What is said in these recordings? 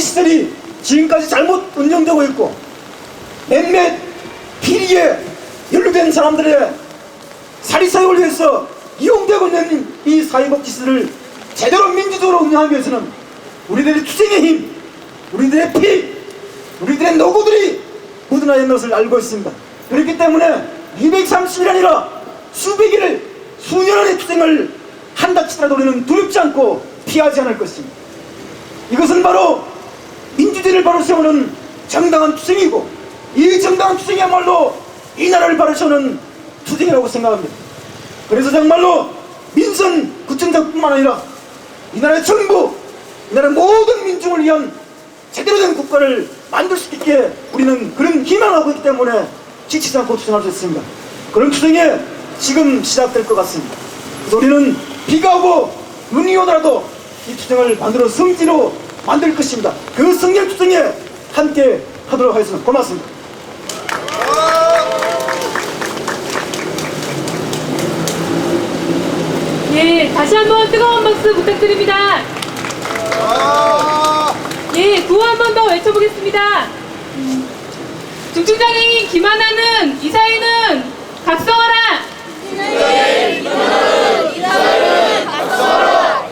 시설이 지금까지 잘못 운영되고 있고 몇몇 비리에 연루된 사람들의 사리사욕을 위해서 이용되고 있는 이 사회복지시설을 제대로 민주적으로 운영하기 위해서는 우리들의 투쟁의 힘, 우리들의 피, 우리들의 노고들이 묻어나 있는 것을 알고 있습니다. 그렇기 때문에 230일이 아니라 수백 일을 수년의 투쟁을 한다 치더라도 우리는 두렵지 않고 피하지 않을 것입니다. 이것은 바로 민주주의를 바로 세우는 정당한 투쟁이고, 이 정당한 투쟁이야말로 이 나라를 바로 세우는 투쟁이라고 생각합니다. 그래서 정말로 민선구청장뿐만 아니라 이 나라의 정부, 이 나라의 모든 민중을 위한 제대로 된 국가를 만들 수 있게 우리는 그런 희망을 하고 있기 때문에 지치지 않고 투쟁할 수 있습니다. 그런 투쟁이 지금 시작될 것 같습니다. 그래서 우리는 비가 오고 눈이 오더라도 이 투쟁을 만들어 성지로 만들 것입니다. 그 성령 투쟁에 함께 하도록 하겠습니다. 고맙습니다. 예, 다시 한번 뜨거운 박수 부탁드립니다. 예, 구호 한 번 더 외쳐보겠습니다. 중증장애인 김하나는 이사회는 각성하라.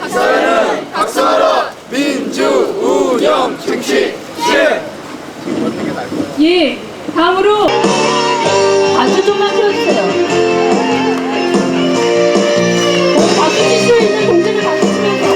이사회는 각성하라. 민주 운영 증식 예, 다음으로 박수 좀만 켜주세요. 박수 칠 수 있는 동생을 박수 치면서.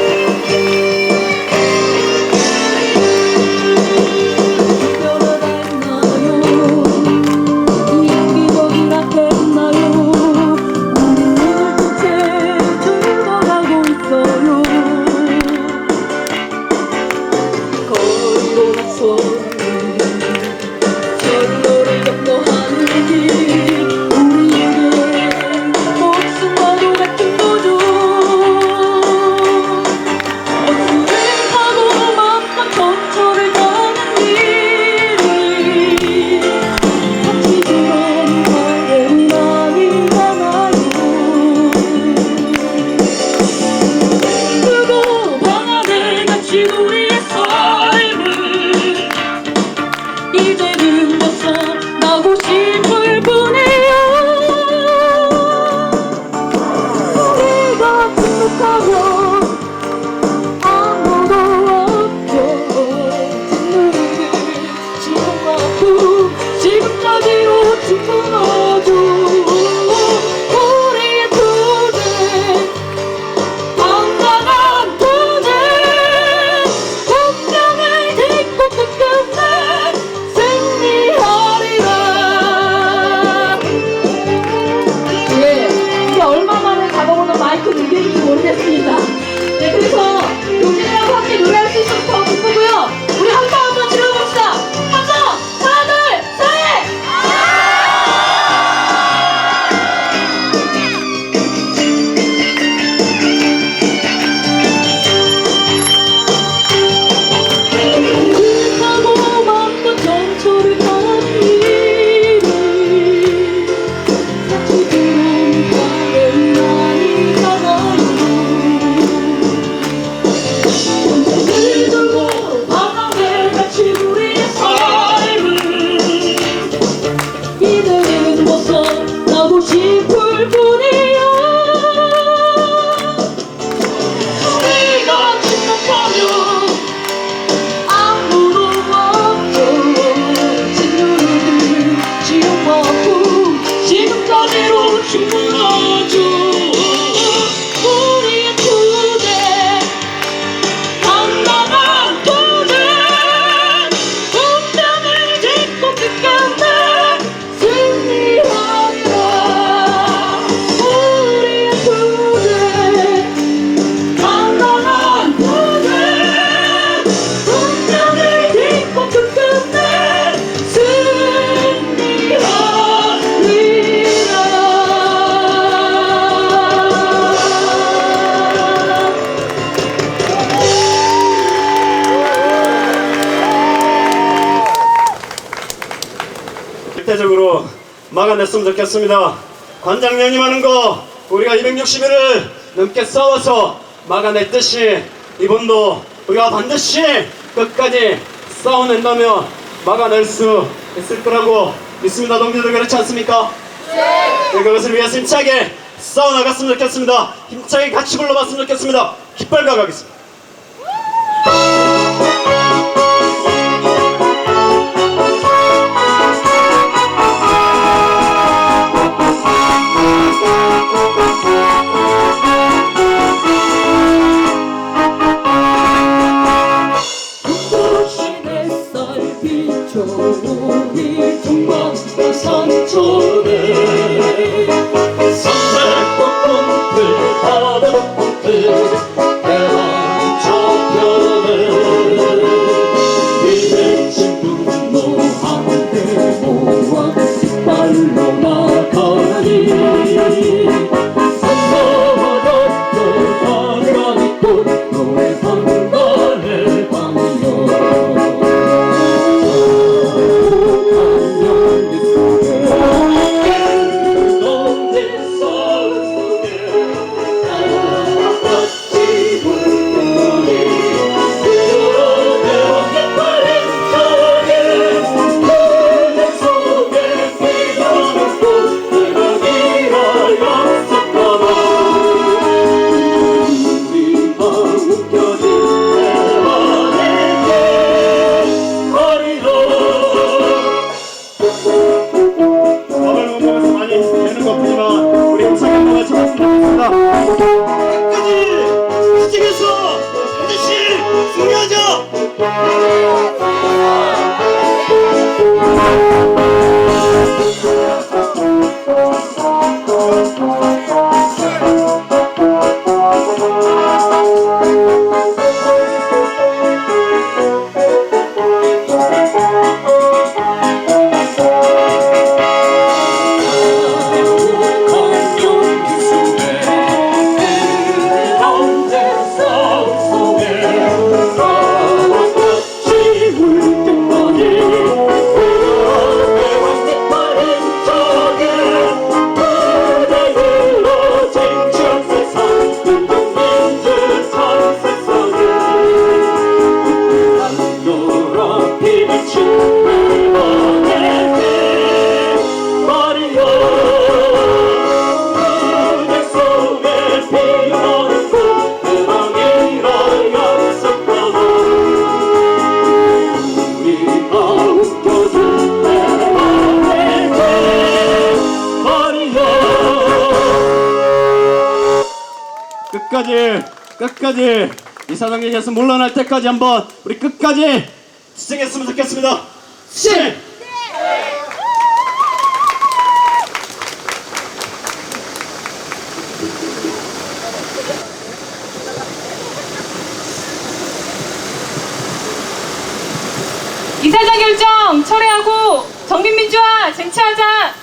실질적으로 막아냈으면 좋겠습니다. 관장님이 하는 거 우리가 260일을 넘게 싸워서 막아냈듯이 이번도 우리가 반드시 끝까지 싸워낸다면 막아낼 수 있을 거라고 믿습니다. 동지들 그렇지 않습니까? 네. 그것을 위해서 힘차게 싸워나갔으면 좋겠습니다. 힘차게 같이 불러봤으면 좋겠습니다. 깃발과 가겠습니다. 우리 동방의 산천에 산맥꽃들 바다꽃들 대만 저편에 이대친 분노 함께 모아 발로 나가니 산나마 덮여 바람이 꽃 노래 방가를 방요 끝까지 이사장님께서 물러날 때까지 한번 우리 끝까지 수행했으면 좋겠습니다. 수행! 이사장 결정 철회하고 정빈민주화 쟁취하자.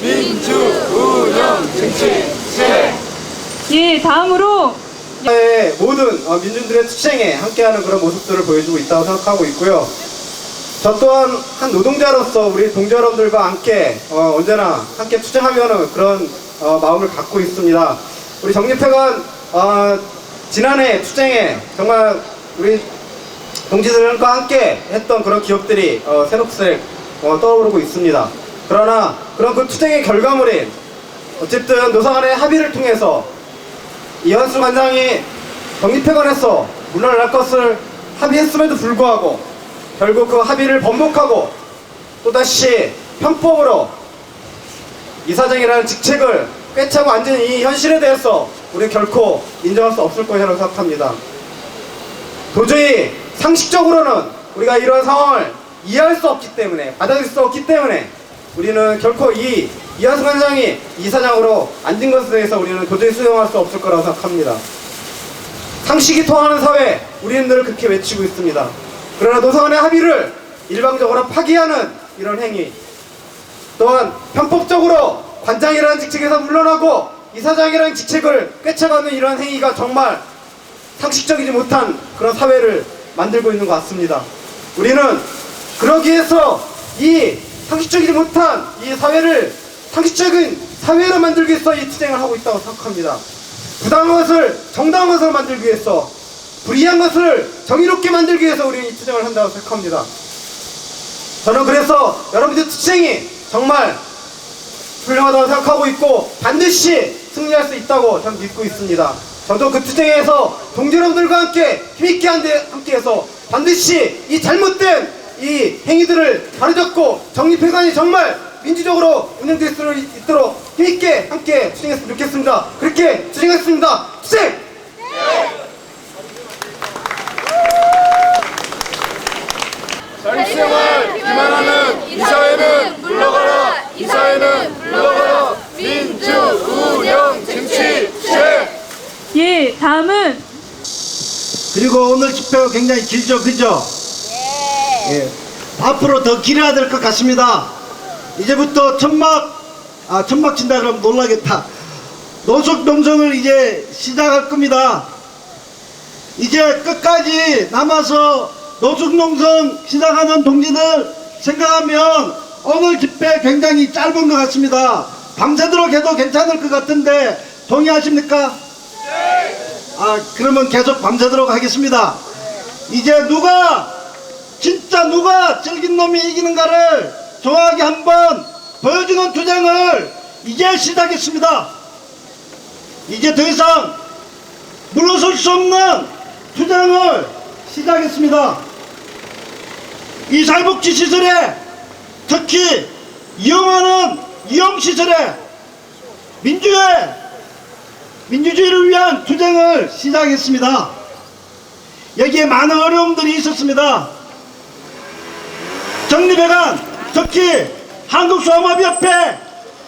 민주 운영 쟁취 세. 예, 다음으로 사회의 모든 민중들의 투쟁에 함께하는 그런 모습들을 보여주고 있다고 생각하고 있고요. 저 또한 한 노동자로서 우리 동지 여러분들과 함께 언제나 함께 투쟁하려는 그런 마음을 갖고 있습니다. 우리 정립회관 지난해 투쟁에 정말 우리 동지들과 함께 했던 그런 기억들이 새록새록 떠오르고 있습니다. 그러나 그런 그 투쟁의 결과물인 어쨌든 노사간의 합의를 통해서 이현수 관장이 정립회관에서 물러날 것을 합의했음에도 불구하고 결국 그 합의를 번복하고 또다시 편법으로 이사장이라는 직책을 꿰차고 앉은 이 현실에 대해서 우리는 결코 인정할 수 없을 것이라고 생각합니다. 도저히 상식적으로는 우리가 이런 상황을 이해할 수 없기 때문에, 받아들일 수 없기 때문에 우리는 결코 이현수 관장이 이사장으로 앉은 것에 대해서 우리는 도저히 수용할 수 없을 거라고 생각합니다. 상식이 통하는 사회, 우리는 늘 그렇게 외치고 있습니다. 그러나 노사간의 합의를 일방적으로 파기하는 이런 행위, 또한 편법적으로 관장이라는 직책에서 물러나고 이사장이라는 직책을 꿰차가는 이런 행위가 정말 상식적이지 못한 그런 사회를 만들고 있는 것 같습니다. 우리는 그러기 위해서 이 상식적이지 못한 이 사회를 상식적인 사회를 만들기 위해서 이 투쟁을 하고 있다고 생각합니다. 부당한 것을 정당한 것으로 만들기 위해서, 불이한 것을 정의롭게 만들기 위해서 우리 이 투쟁을 한다고 생각합니다. 저는 그래서 여러분들 투쟁이 정말 훌륭하다고 생각하고 있고 반드시 승리할 수 있다고 저는 믿고 있습니다. 저도 그 투쟁에서 동지 여러분들과 함께 힘있게 함께해서 반드시 이 잘못된 이 행위들을 바로잡고 정립회관이 정말 민주적으로 운영될 수 있도록 힘있게 함께 투쟁했으면 좋겠습니다. 그렇게 투쟁했습니다. 투쟁! 자립생활 기만하는 이 사회는 물러가라. 이 사회는 물러가라. 민주 운영 정치 제. 예, 다음은 그리고 오늘 집회가 굉장히 길죠, 그죠? 예. 앞으로 더 길어야 될 것 같습니다. 이제부터 천막 친다 그러면 놀라겠다. 노숙 농성을 이제 시작할 겁니다. 이제 끝까지 남아서 노숙 농성 시작하는 동지들 생각하면 오늘 집회 굉장히 짧은 것 같습니다. 밤새도록 해도 괜찮을 것 같은데 동의하십니까? 그러면 계속 밤새도록 하겠습니다. 이제 진짜 누가 질긴 놈이 이기는가를 정확하게 한번 보여주는 투쟁을 이제 시작했습니다. 이제 더 이상 물러설 수 없는 투쟁을 시작했습니다. 이 사회복지 시설에, 특히 이용하는 이용시설에 민주주의를 위한 투쟁을 시작했습니다. 여기에 많은 어려움들이 있었습니다. 정립회관, 특히 한국소아마비협회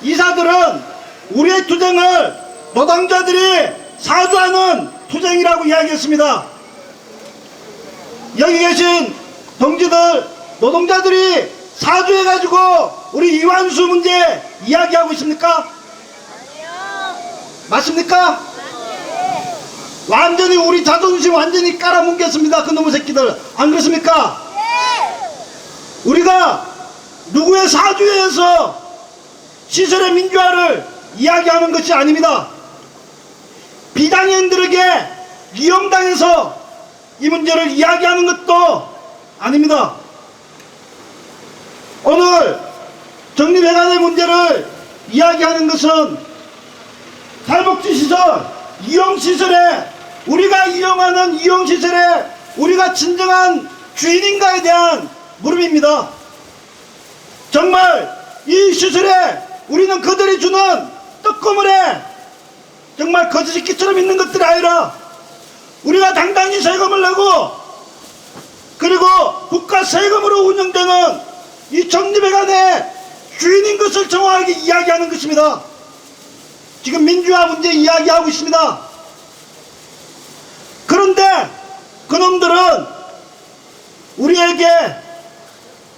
이사들은 우리의 투쟁을 노동자들이 사주하는 투쟁이라고 이야기했습니다. 여기 계신 동지들, 노동자들이 사주해가지고 우리 이완수 문제 이야기하고 있습니까? 맞습니까? 완전히 우리 자존심 완전히 깔아뭉갰습니다. 그 놈의 새끼들. 안 그렇습니까? 우리가 누구의 사주에 의해서 시설의 민주화를 이야기하는 것이 아닙니다. 비당연들에게 이용당해서 이 문제를 이야기하는 것도 아닙니다. 오늘 정립회관의 문제를 이야기하는 것은 사회복지시설, 이용시설에, 우리가 이용하는 이용시설에 우리가 진정한 주인인가에 대한 물음입니다. 정말 이 시설에 우리는 그들이 주는 떡고물에 정말 거지새끼처럼 있는 것들이 아니라 우리가 당당히 세금을 내고 그리고 국가 세금으로 운영되는 이 정립회관의 주인인 것을 정확하게 이야기하는 것입니다. 지금 민주화 문제 이야기하고 있습니다. 그런데 그놈들은 우리에게,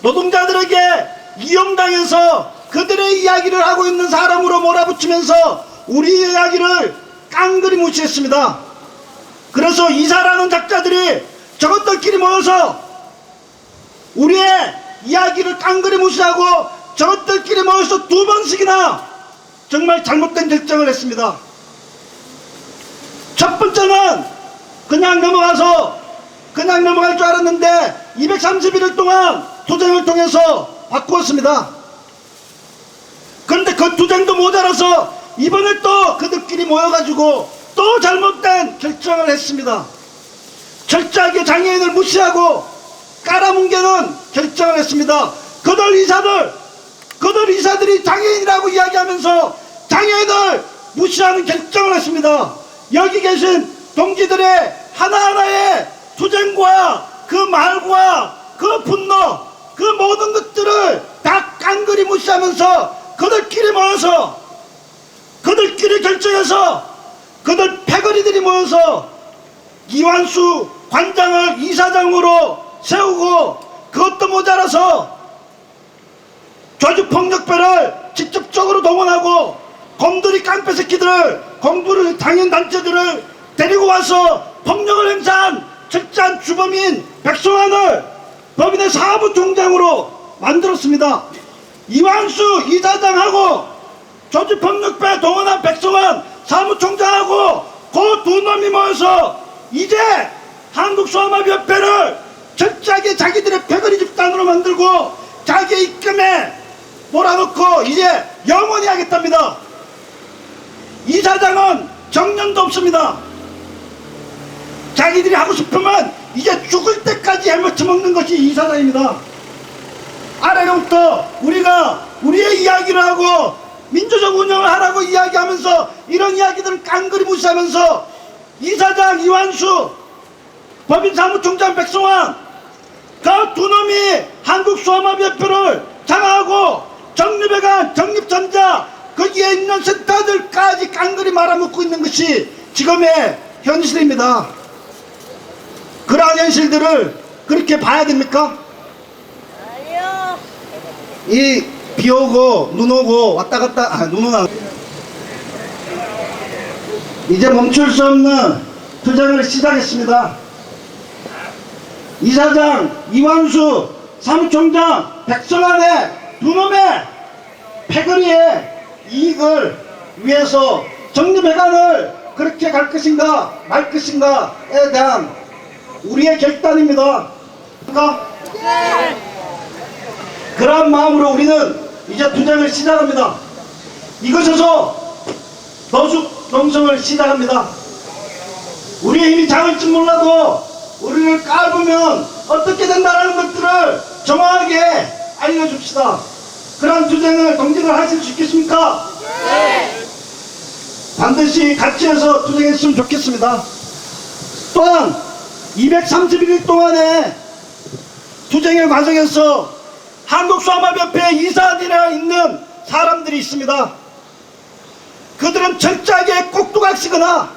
노동자들에게 이용당해서 그들의 이야기를 하고 있는 사람으로 몰아붙이면서 우리의 이야기를 깡그리 무시했습니다. 그래서 이사라는 작자들이 저것들끼리 모여서 우리의 이야기를 깡그리 무시하고 저것들끼리 모여서 2번씩이나 정말 잘못된 결정을 했습니다. 첫 번째는 그냥 넘어갈 줄 알았는데 231일 동안 투쟁을 통해서 바꾸었습니다. 그런데 그 투쟁도 모자라서 이번에 또 그들끼리 모여가지고 또 잘못된 결정을 했습니다. 철저하게 장애인을 무시하고 깔아뭉개는 결정을 했습니다. 그들 이사들이 장애인이라고 이야기하면서 장애인을 무시하는 결정을 했습니다. 여기 계신 동지들의 하나하나의 투쟁과 그 말과 그 분노, 그 모든 것들을 다 깡그리 무시하면서 그들끼리 모여서, 그들끼리 결정해서, 그들 패거리들이 모여서 이완수 관장을 이사장으로 세우고, 그것도 모자라서 조직폭력배를 직접적으로 동원하고 곰돌이 깡패 새끼들을, 공부를 당연 단체들을 데리고 와서 폭력을 행사한 철저한 주범인 백성환을 법인의 사무총장으로 만들었습니다. 이완수 이사장하고 조직폭력배 동원한 백성환 사무총장하고 놈이 모여서 이제 한국소아마비협회를 철저하게 자기들의 패거리 집단으로 만들고 자기 입금에 몰아넣고 이제 영원히 하겠답니다. 이사장은 정년도 없습니다. 자기들이 하고 싶으면 이제 죽을 때까지 해먹지 먹는 것이 이사장입니다. 아래로부터 우리가 우리의 이야기를 하고 민주적 운영을 하라고 이야기하면서 이런 이야기들을 깡그리 무시하면서 이사장 이완수, 법인사무총장 백성환 그 두 놈이 한국소아마비협회를 장악하고 정립해간 정립전자 거기에 있는 센터들까지 깡그리 말아먹고 있는 것이 지금의 현실입니다. 그러한 현실들을 그렇게 봐야 됩니까? 아니요. 이 비 오고 눈 오고 왔다 갔다 눈 오나 이제 멈출 수 없는 투쟁을 시작했습니다. 이사장 이완수 사무총장 백성환의 두 놈의 패거리의 이익을 위해서 정립해간을 그렇게 갈 것인가 말 것인가에 대한 우리의 결단입니다. 그러한 마음으로 우리는 이제 투쟁을 시작합니다. 이곳에서 노숙 농성을 시작합니다. 우리의 힘이 작을지 몰라도 우리를 깔보면 어떻게 된다는 것들을 정확하게 알려줍시다. 그런 투쟁을 동지들 하실 수 있겠습니까? 네. 반드시 같이 해서 투쟁했으면 좋겠습니다. 또한 231일 동안의 투쟁의 과정에서 한국소아마비협회 이사들에 있는 사람들이 있습니다. 그들은 철저하게 꼭두각시거나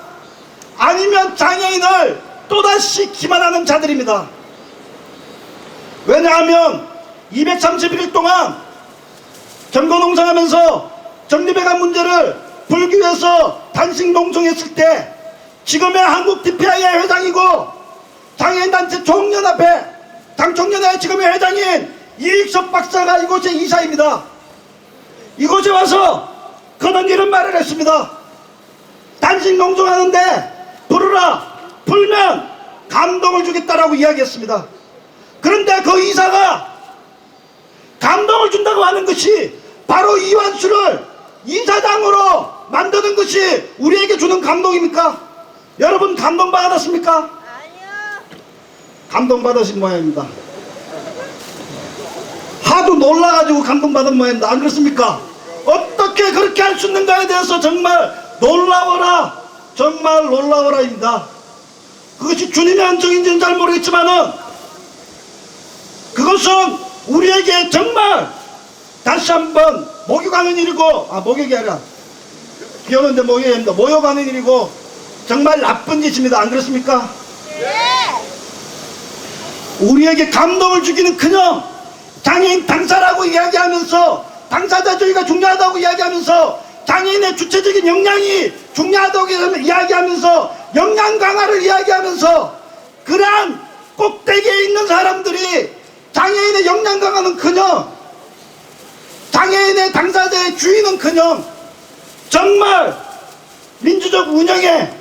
아니면 장애인을 또다시 기만하는 자들입니다. 왜냐하면 231일 동안 점거농성하면서 정립해간 문제를 풀기 위해서 단식농성했을 때 지금의 한국 DPI의 회장이고 장애인단체 총연합회 당총연회 지금의 회장인 이익섭 박사가 이곳의 이사입니다. 이곳에 와서 그는 이런 말을 했습니다. 단식농성하는데 부르라 풀면 감동을 주겠다라고 이야기했습니다. 그런데 그 이사가 감동을 준다고 하는 것이 바로 이완수를 이사장으로 만드는 것이 우리에게 주는 감동입니까? 여러분 감동받았습니까? 아니요. 감동받으신 모양입니다. 하도 놀라가지고 감동받은 모양입니다. 안 그렇습니까? 어떻게 그렇게 할 수 있는가에 대해서 정말 놀라워라, 정말 놀라워라입니다. 그것이 주님의 안정인지는 잘 모르겠지만은 그것은 우리에게 정말 다시 한번 목욕하는 일이고 목욕이 아니라 비 오는데 목욕이 아닙니다. 모욕하는 일이고 정말 나쁜 짓입니다. 안 그렇습니까? 네. 우리에게 감동을 주기는 그냥 장애인 당사라고 이야기하면서 당사자주의가 중요하다고 이야기하면서 장애인의 주체적인 역량이 중요하다고 이야기하면서 역량 강화를 이야기하면서 그러한 꼭대기에 있는 사람들이 장애인의 역량 강화는 그냥 장애인의 당사자의 주의는 정말 민주적 운영에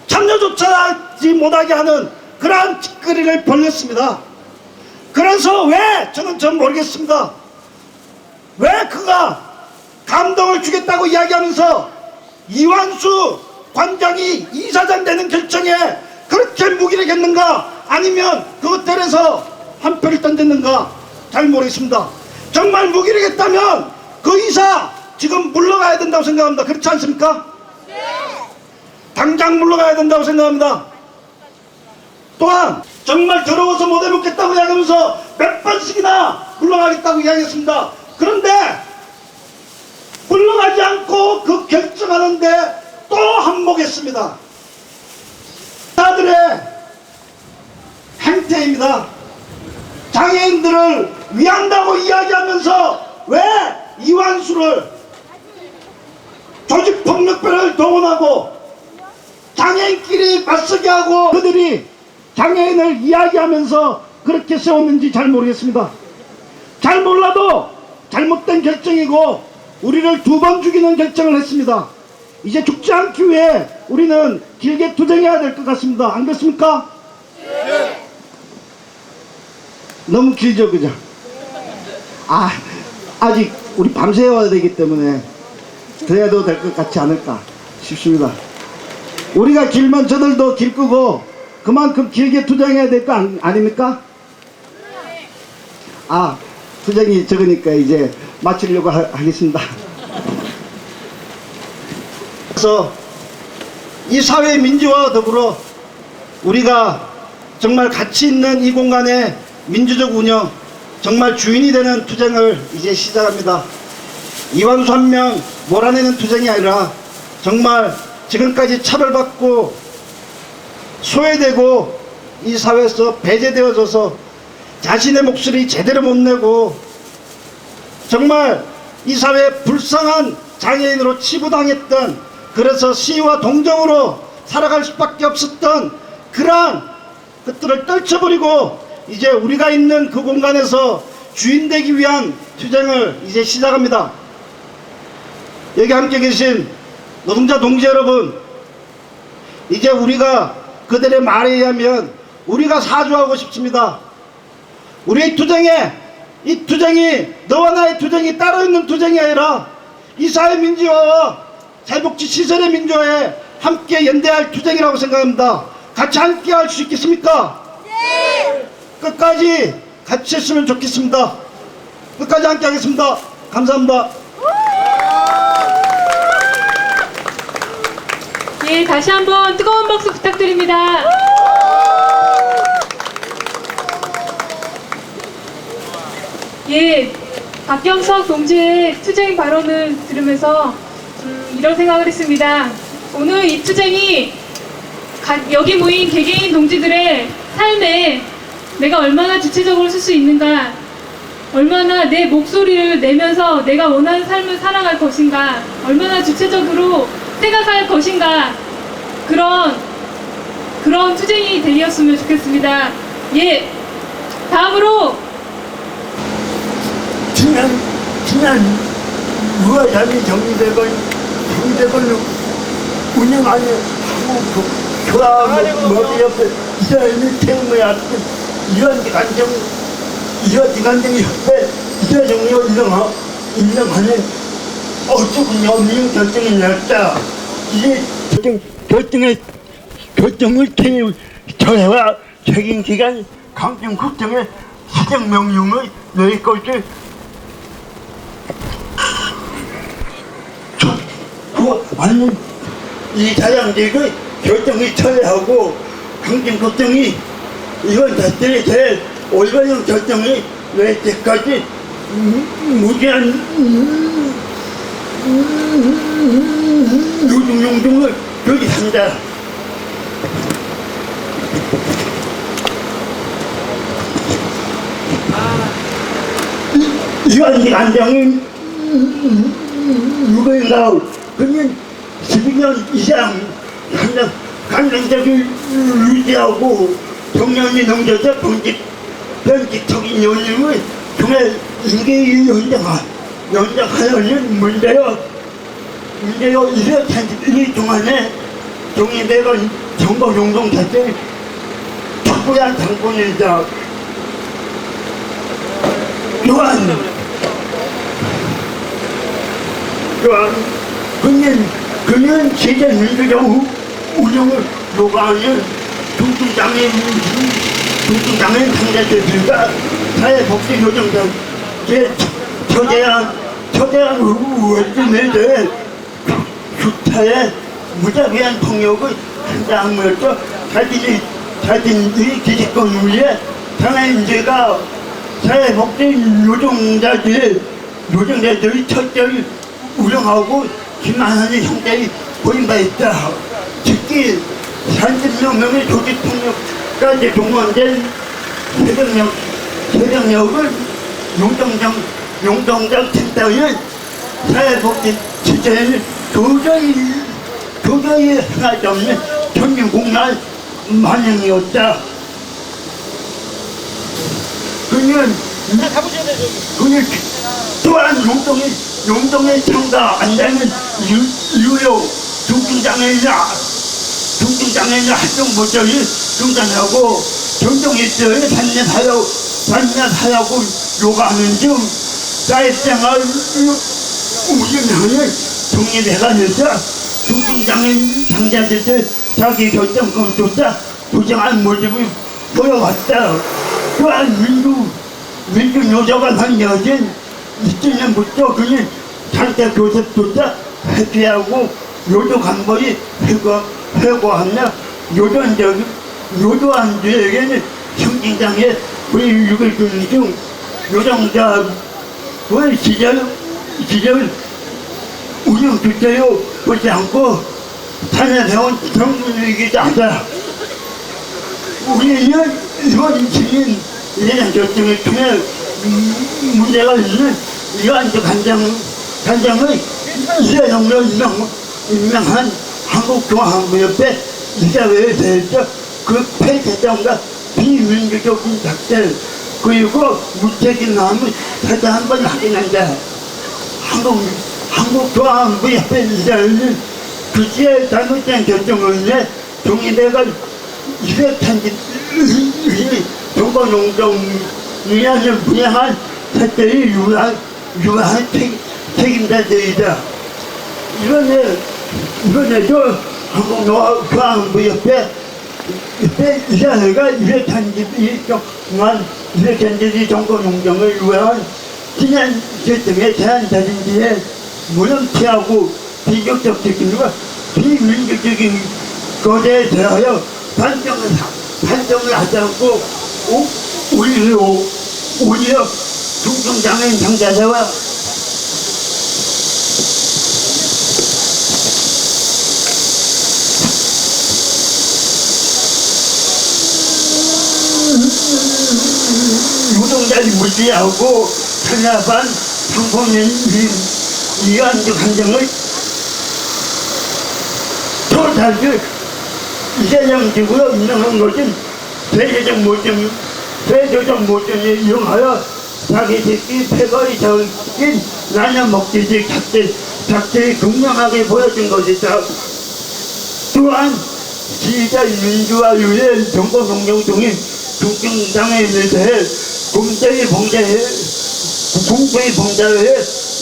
참여조차 하지 못하게 하는 그러한 짓거리를 벌였습니다. 그래서 왜 저는 모르겠습니다. 왜 그가 감동을 주겠다고 이야기하면서 이완수 관장이 이사장 되는 결정에 그렇게 무기력했는가 아니면 그것들에서 한 표를 던졌는가 잘 모르겠습니다. 정말 무기력했다면 그 이사 지금 물러가야 된다고 생각합니다. 그렇지 않습니까? 네. 당장 물러가야 된다고 생각합니다. 또한 정말 더러워서 못 해먹겠다고 이야기하면서 몇 번씩이나 물러가겠다고 이야기했습니다. 그런데 물러가지 않고 그 결정하는데 또 한몫했습니다. 자들의 행태입니다. 장애인들을 위한다고 이야기하면서 왜 이완수를 조직폭력배를 동원하고 장애인끼리 맞서게 하고 그들이 장애인을 이야기하면서 그렇게 세웠는지 잘 모르겠습니다. 잘 몰라도 잘못된 결정이고 우리를 두 번 죽이는 결정을 했습니다. 이제 죽지 않기 위해 우리는 길게 투쟁해야 될 것 같습니다. 안 그렇습니까? 너무 길죠, 그죠? 아직 우리 밤새워야 되기 때문에 더 해도 될 것 같지 않을까 싶습니다. 우리가 길면 저들도 길 끄고 그만큼 길게 투쟁해야 될 거 아닙니까? 투쟁이 적으니까 이제 마치려고 하겠습니다. 그래서 이 사회 민주화와 더불어 우리가 정말 가치 있는 이 공간의 민주적 운영, 정말 주인이 되는 투쟁을 이제 시작합니다. 이완수 한 명 몰아내는 투쟁이 아니라 정말 지금까지 차별받고 소외되고 이 사회에서 배제되어져서 자신의 목소리 제대로 못 내고 정말 이 사회에 불쌍한 장애인으로 치부당했던, 그래서 시위와 동정으로 살아갈 수밖에 없었던 그러한 것들을 떨쳐버리고 이제 우리가 있는 그 공간에서 주인 되기 위한 투쟁을 이제 시작합니다. 여기 함께 계신 노동자 동지 여러분, 이제 우리가 그들의 말에 의하면 우리가 사죄하고 싶습니다. 우리의 투쟁에, 이 투쟁이 너와 나의 투쟁이 따로 있는 투쟁이 아니라 이 사회 민주화와 사회복지 시설의 민주화에 함께 연대할 투쟁이라고 생각합니다. 같이 함께 할 수 있겠습니까? 네! 끝까지 같이 했으면 좋겠습니다. 끝까지 함께 하겠습니다. 감사합니다. 예, 다시 한번 뜨거운 박수 부탁드립니다. 예, 박경석 동지의 투쟁 발언을 들으면서 이런 생각을 했습니다. 오늘 이 투쟁이 여기 모인 개개인 동지들의 삶에 내가 얼마나 주체적으로 쓸 수 있는가, 얼마나 내 목소리를 내면서 내가 원하는 삶을 살아갈 것인가, 얼마나 주체적으로 생각할 것인가, 그런 투쟁이 되었으면 좋겠습니다. 예, 다음으로 지난 무화담이 정리되건 운영하는 한국 교화 모두 옆에 이사회는 태움의 앞에 이화기관정 협회 이사정리を인정하는 어쩌군요 없는 결정이 났다. 이제 결정을 저해와 책임 기간 강정 국정의 시정 명령을 내릴 것을 아니면 이 사장직의 결정이 철회하고 강정 국정이 이건 자체의 제일 올바른 결정이 낼 때까지 무제한 노동용동을 조직한다. 이완기 안정은 누구인가 그러면 12년 이상 간정적을 유지하고 동양의 농자적 변칙적인 요령을 통해 인계의 연장하려는 문제요. 이래 이 동안에 종이백은 정보용동 자체를 확고한 장본이다. 또한 그는 제재 민주적 운영을 요구하는 중증장애인 상대들과 사회복지노동자 초대한 의원들에 대해 주타의 무자비한 폭력을 한다하면서 자신의 기득권 위에 당한 죄가 사회복지 노동자들이 철저히 운영하고 기만하는 형태의 보인 바 있다. 특히 30여 명의 조직폭력까지 동원된 새벽역을 용동장 센터의 사회복지 시설에는 도저히 하나도 없는 전면공날 만행이었다. 그는 또한 용동에 참가 안 되는 유효 중증장애인 활동 모델이 중단하고 경동일서에 반납하라고 요구하는 중 사회생활 운영하는 독립회관에서 중증장애인 상자들의 자기 결정권조차 부정한 모습을 보여왔다. 또한 민주노조가 만들어진 2000년부터 그는 상대 교섭조차 회피하고 요조 강벌이 회고하며 요조한 자에게는 중증장애 불이익을 주는 중 요정자의 시절 운영 주체로 보지 않고 탄핵해온 정부이기도 하다. 우리는 이번 시민 이해한 결정을 통해 문제가 있는 이러한 간장의 이해동로 임명한 한국중앙항구협회 이사회에 대해서 그 폐쇄정과 비민주적인 작전 그리고 무책임함을 다시 한번 확인한다. 한국중앙항구협회 이사회는 그시의 잘못된 결정으로 인해 독립회관 230이 정보농정위원회를 분양한 사태의 유한 책임자들이다. 이번에도 한국중앙항구협회 이사회가 232 정보농정을 위한 지난 결정에 대한 자신들의 무능치하고 비격적 책임과 비민주적인 것에 대하여 판정을 하지 않고 오히려 중증장애인 당사자와 노동자를 무시하고 탄압한 상품인 이한적 한정을 토탈을 이재명식으로 인정한 것은 세계적 모종에 이용하여 자기들끼리 패거리 적인 나눠 먹기식 작전이 분명하게 보여준 것이다. 또한 지휘자 민주화율의 정보공정 중인 중증장애인에 대해 공정위 봉자회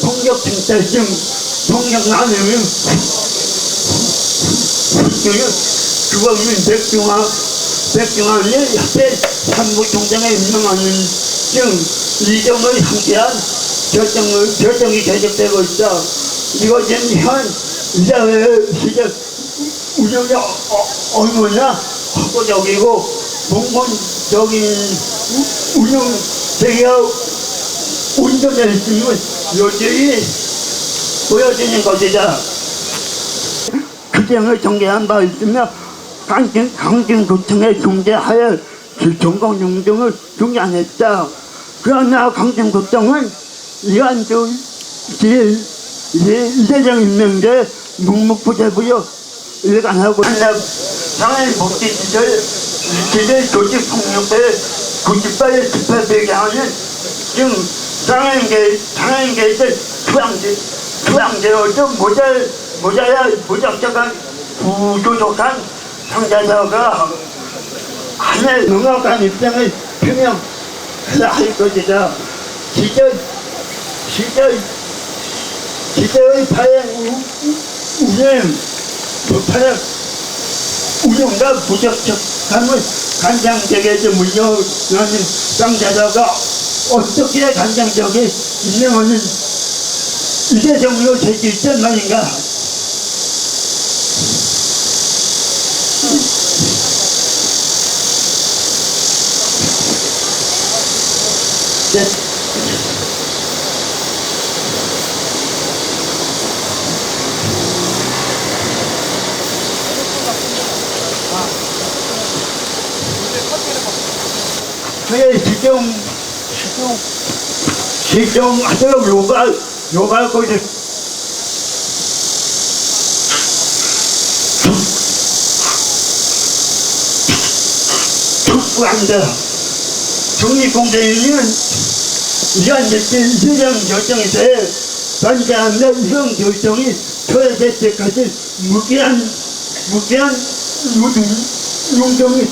폭력 칭탈증 폭력 나눔 주범인 백중환의 협회 산부총장에 임명하는 등 이점을 함께한 결정이 계속되고 있다. 이것은 현 이사회의 시작 운영이 얼마나 확고적이고 봉건적인 운영 체계가 온전해 있음을 여전히 보여주는 것이다. 규정을 정개한 바 있으며 강진구청에 중재하여 전공용정을 중단했다. 그러나 강진구청은 이한주 이재정 임명제 묵묵부재부여 일관하고 장애인 복지시설 조직폭력배 90발 집회되게 하는 등 장애인계들 투양제어도 무작정한 부조적한 당사자가 하나의 명확한 입장을 표명해야 할 것이다. 시대의 운영과 부적격함을 간장적에서 물려나는 당사자가 어떻게 간장적에 임명하는 이재정으로 될 수 있단 말인가. 시정하도록 요구할 것이 촉구한다. 독립공정위는 이러한 이재정 결정에 대해 반대하며 이런 결정이 처리될 때까지 무기한 노동운동이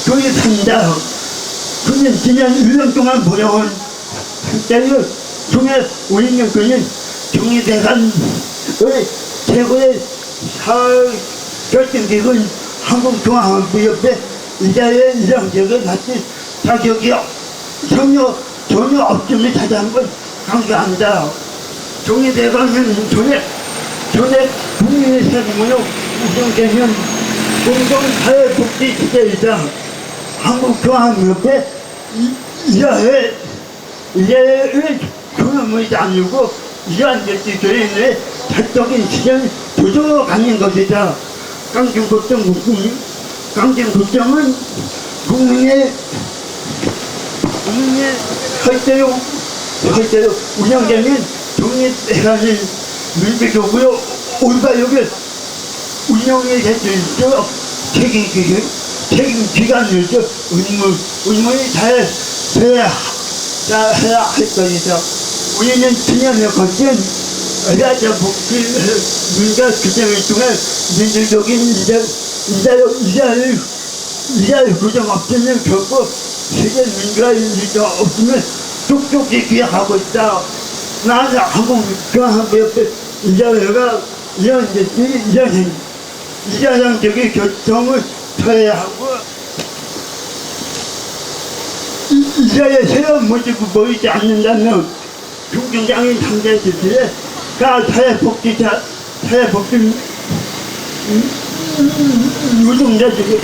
거의 산다. 그는 지난 1년 동안 벌여온 한자를 통해 우리는 그는 정의대관의 최고의 사회 결정기관 한국중앙연합회 이자의 이정책을 마치 자격이 전혀 없음을 다시 한번 강조한다. 정의대관은 전에 국민의 세금으로 운영되는 공동사회복지 시대이자 한국중앙연합회 이자의 경험을 나누고 이러한 결정의 사적인 실현 도저히 가는 것이다. 강진국정은 국민의 절대로 운영되는 정의대관을 민주적으로 올바르게 운영해 될수 책임기관으로서 의무를 다해야 할 것이다. 우리는 지난해 거친 의사자 복지 민가 규정을 통해 민주적인 이자를 구정 없으면 결코 세계 민가의 이자 없으면 뚝뚝이 기약하고 있다. 나는 한국중앙연합회 이자회가 이자장적인 결정을 쳐야 하고 이자의 새로운 모습을 보이지 않는다면 중증장애인 상대들의 사회복지 노동자들이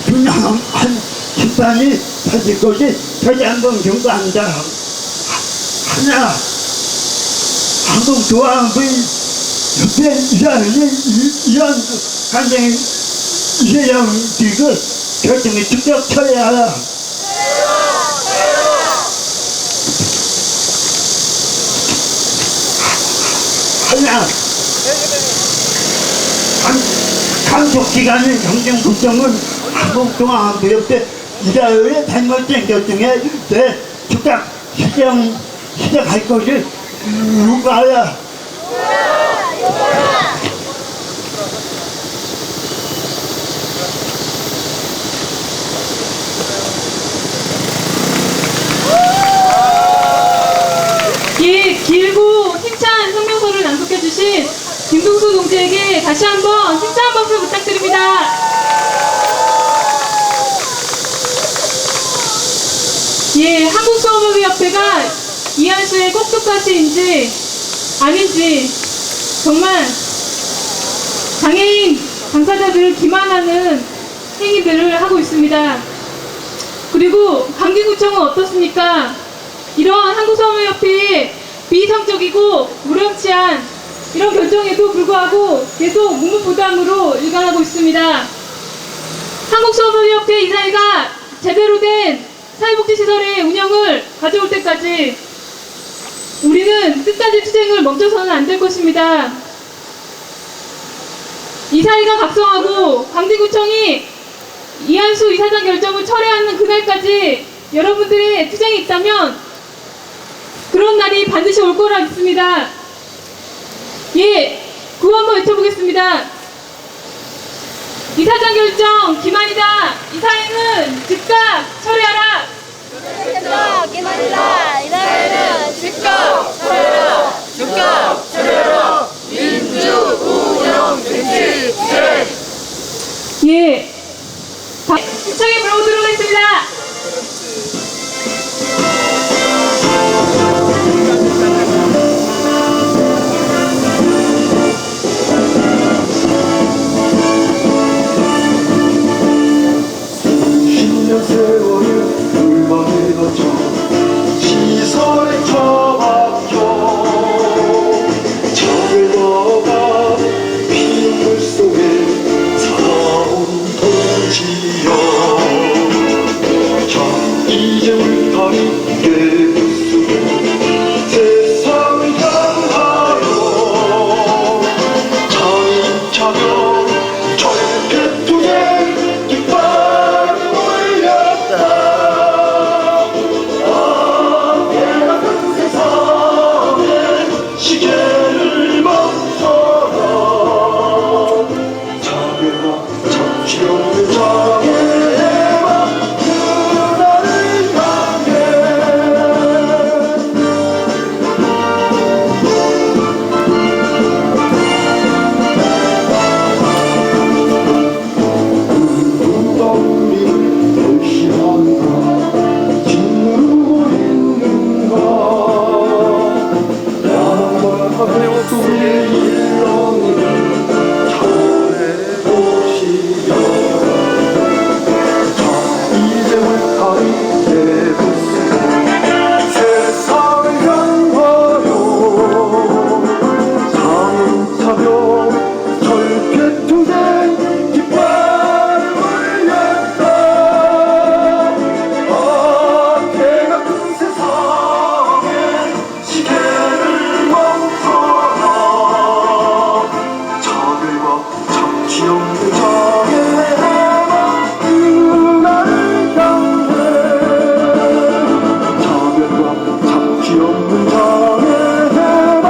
균형한 심판이 사실 것이 다시 한번 경고한다. 하나, 한국중앙연합회 이런 간장의 이재명직을 결정에 직접 쳐야 하라. 하나, 강속기관의 경쟁국정은 한국중앙연합회 이자회의 잘못된 결정에 대해 즉각 시작할 것을 요구하라. 예, 길고 힘찬 성명서를 낭독해주신 김동수 동지에게 다시 한번 힘찬 박수 부탁드립니다. 예, 한국수험협회가 이한수의 꼭두가시인지 아닌지 정말 장애인 당사자들을 기만하는 행위들을 하고 있습니다. 그리고 강진구청은 어떻습니까? 이러한 한국수험협회의 비이성적이고 무렴치한 이런 결정에도 불구하고 계속 묵묵부담으로 일관하고 있습니다. 한국수험협회 이사회가 제대로 된 사회복지시설의 운영을 가져올 때까지 우리는 끝까지 투쟁을 멈춰서는 안 될 것입니다. 이사회가 각성하고 강진구청이 이한수 이사장 결정을 철회하는 그날까지 여러분들의 투쟁이 있다면 그런 날이 반드시 올 거라 믿습니다. 예, 구호 한번 외쳐보겠습니다. 이사장 결정 기만이다. 이사회는 즉각 철회하라. 기만이다. 이사회는 즉각 철회하라. 즉각 철회하라. 민주 운영 정치 실행. 예, 힘차게 불러보도록 하겠습니다. 세월을 불만에 거쳐 시설에 처박혀 저들다가 빗물 속에 살아온 동지여 자 잡지 없는 저의 해방 그날을 향해 차별과 잡지 없는 저의 해방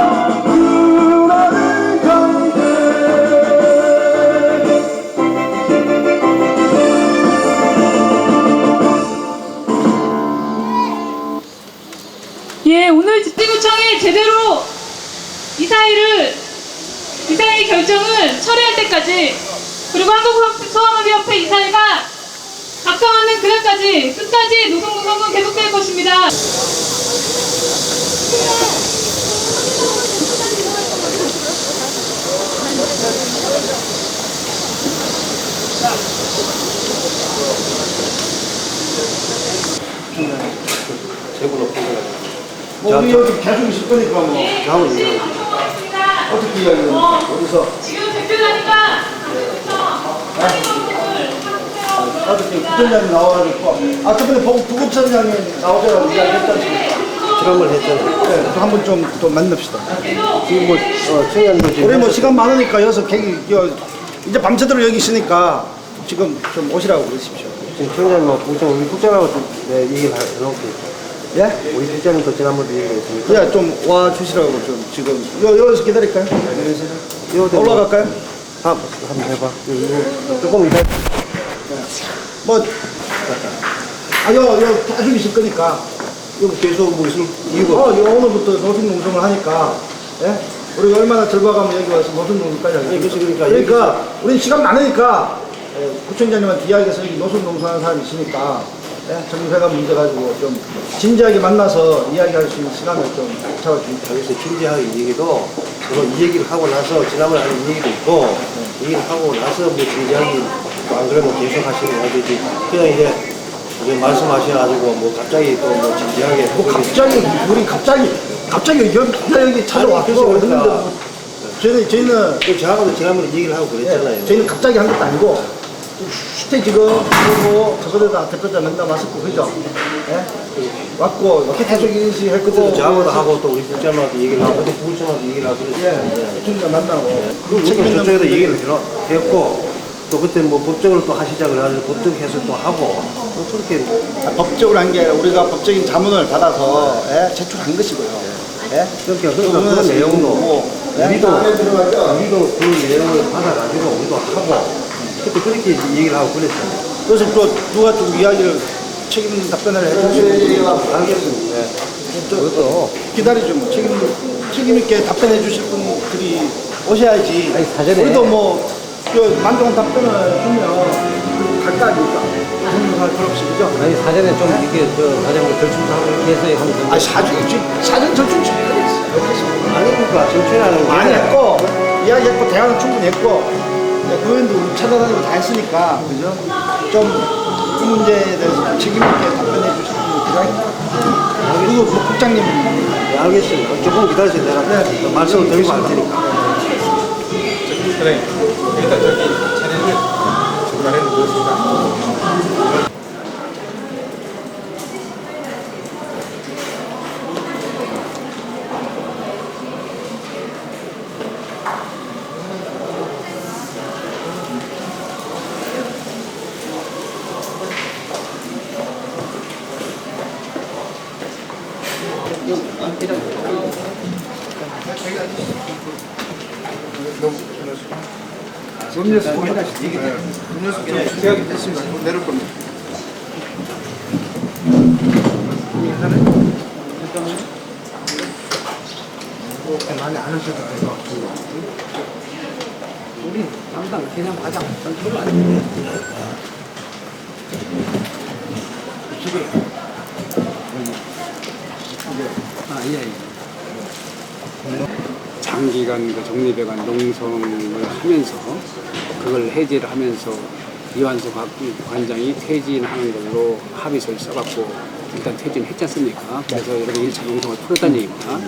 그날을 향해 예, 오늘 집행구청이 제대로 이사회 결정을 처리할 때까지, 그리고 한국소아마비협회 이사회가 각성하는 그날까지 끝까지 노동노동은 계속될 것입니다. 뭐 우리 여기 계속 있을 거니까 뭐 네, 나오는 지금 거 방송하겠습니다. 어떻게 이야기해요? 어디서? 지금 대표자니까 어떻게 부총장님 나와가지고 아 저번에 부국장장님 나오셔가지고 이야기했잖아요. 지난번 했잖아요. 네, 또 한번 좀 또 만납시다. 지금 뭐 청년도 지금 우리 뭐 시간 많으니까 여기서 이제 밤새도록 여기 있으니까 지금 좀 오시라고 그러십시오. 지금 청년 뭐 국장 우리 국장하고 좀 얘기를 해놓고 예? 우리 국장님도 지난번에 얘기했습니다. 그냥 좀 와주시라고 좀 지금 여기서 기다릴까요? 여기서 올라갈까요? 한번 해봐. 조금 이따 뭐 계속 있을 거니까 이거 계속 뭐 있으면 이유가 오늘부터 노숙농성을 하니까 예? 우리가 얼마나 즐거워하면 여기 와서 노숙농성까지 하겠습니까? 그러니까 우린 시간 많으니까 구청장님한테 이야기해서 여기 노숙농성하는 사람이 있으니까 정세가 문제 가지고 좀 진지하게 만나서 이야기할 수 있는 시간을 좀 잡아줍니다. 여기서 진지하게 얘기도 서로 이 얘기를 하고 나서 지난번에 하는 얘기도 있고 얘기를 하고 나서 뭐 진지하게 안 그러면 계속 하시는 거야 되지. 그냥 이제 말씀하셔가지고 뭐 갑자기 또 뭐 진지하게 뭐 갑자기 우리 갑자기 여기 찾아왔어. 그러니까. 저희는 그 저하고도 지난번에 얘기를 하고 그랬잖아요. 저희는 갑자기 한 것도 아니고 시태 지금 그리고 저거에다 대표자 맨날 왔었고 그죠? 예? 왔고 계속 인식 했고 그때도 저하고도 하고 또 우리 국장님한테 얘기를 하고 또 부국장님한테 얘기를 하고 그랬어요. 부총장 만나고 그리고 저쪽에도 얘기를 했고 또 그때 뭐 법적으로 또 하시자 그래가지고 법적 해서 또 하고 또 그렇게 법적으로 한 게 아니라 우리가 법적인 자문을 받아서 제출한 것이고요. 그러니까 그런 내용도 우리도 그 내용을 받아가지고 우리도 하고 그때 그렇게 얘기를 하고 그랬잖아요. 그래서 또 누가 좀 이야기를 책임 있는 답변을 해주시고 알겠습니다. 그것도 기다리죠. 뭐 책임 있게 답변해 주실 분들이 오셔야지. 아니, 사전에. 우리도 뭐 만족한 답변을 주면 갈 거 아닙니까? 생각할 필요 없이 그죠? 아니 사전에 좀 이게 사전에 절충하고 이렇게 해서 하면 된다. 아니 사전 절충 좀 아니니까 절충하는 게 많이 했고 이야기했고 대화는 충분히 했고 의원도 우리 찾아다니고 다 했으니까 그죠? 좀 이 문제에 대해서 책임 있게 답변해 주실 분이 필요하겠다. 그리고 국장님 네, 알겠습니다. 조금 기다리세요. 내가 말씀을 드리고 할 테니까. 일단 저기 차례를 중간에 놓습니다. 음료수 하나씩 음료수 계약이 됐습니다. 내릴 겁니다. 많이 안 하셔도 될 것 같고 우리 담당 그냥 과장 별로 안 되네. 장기간 그 정리배관 농성을 하면서 그걸 해제를 하면서 이완수 관장이 퇴진하는 걸로 합의서를 써갖고 일단 퇴진했지 않습니까? 그래서 여러분 1차 농성을 풀었다는 얘기입니다.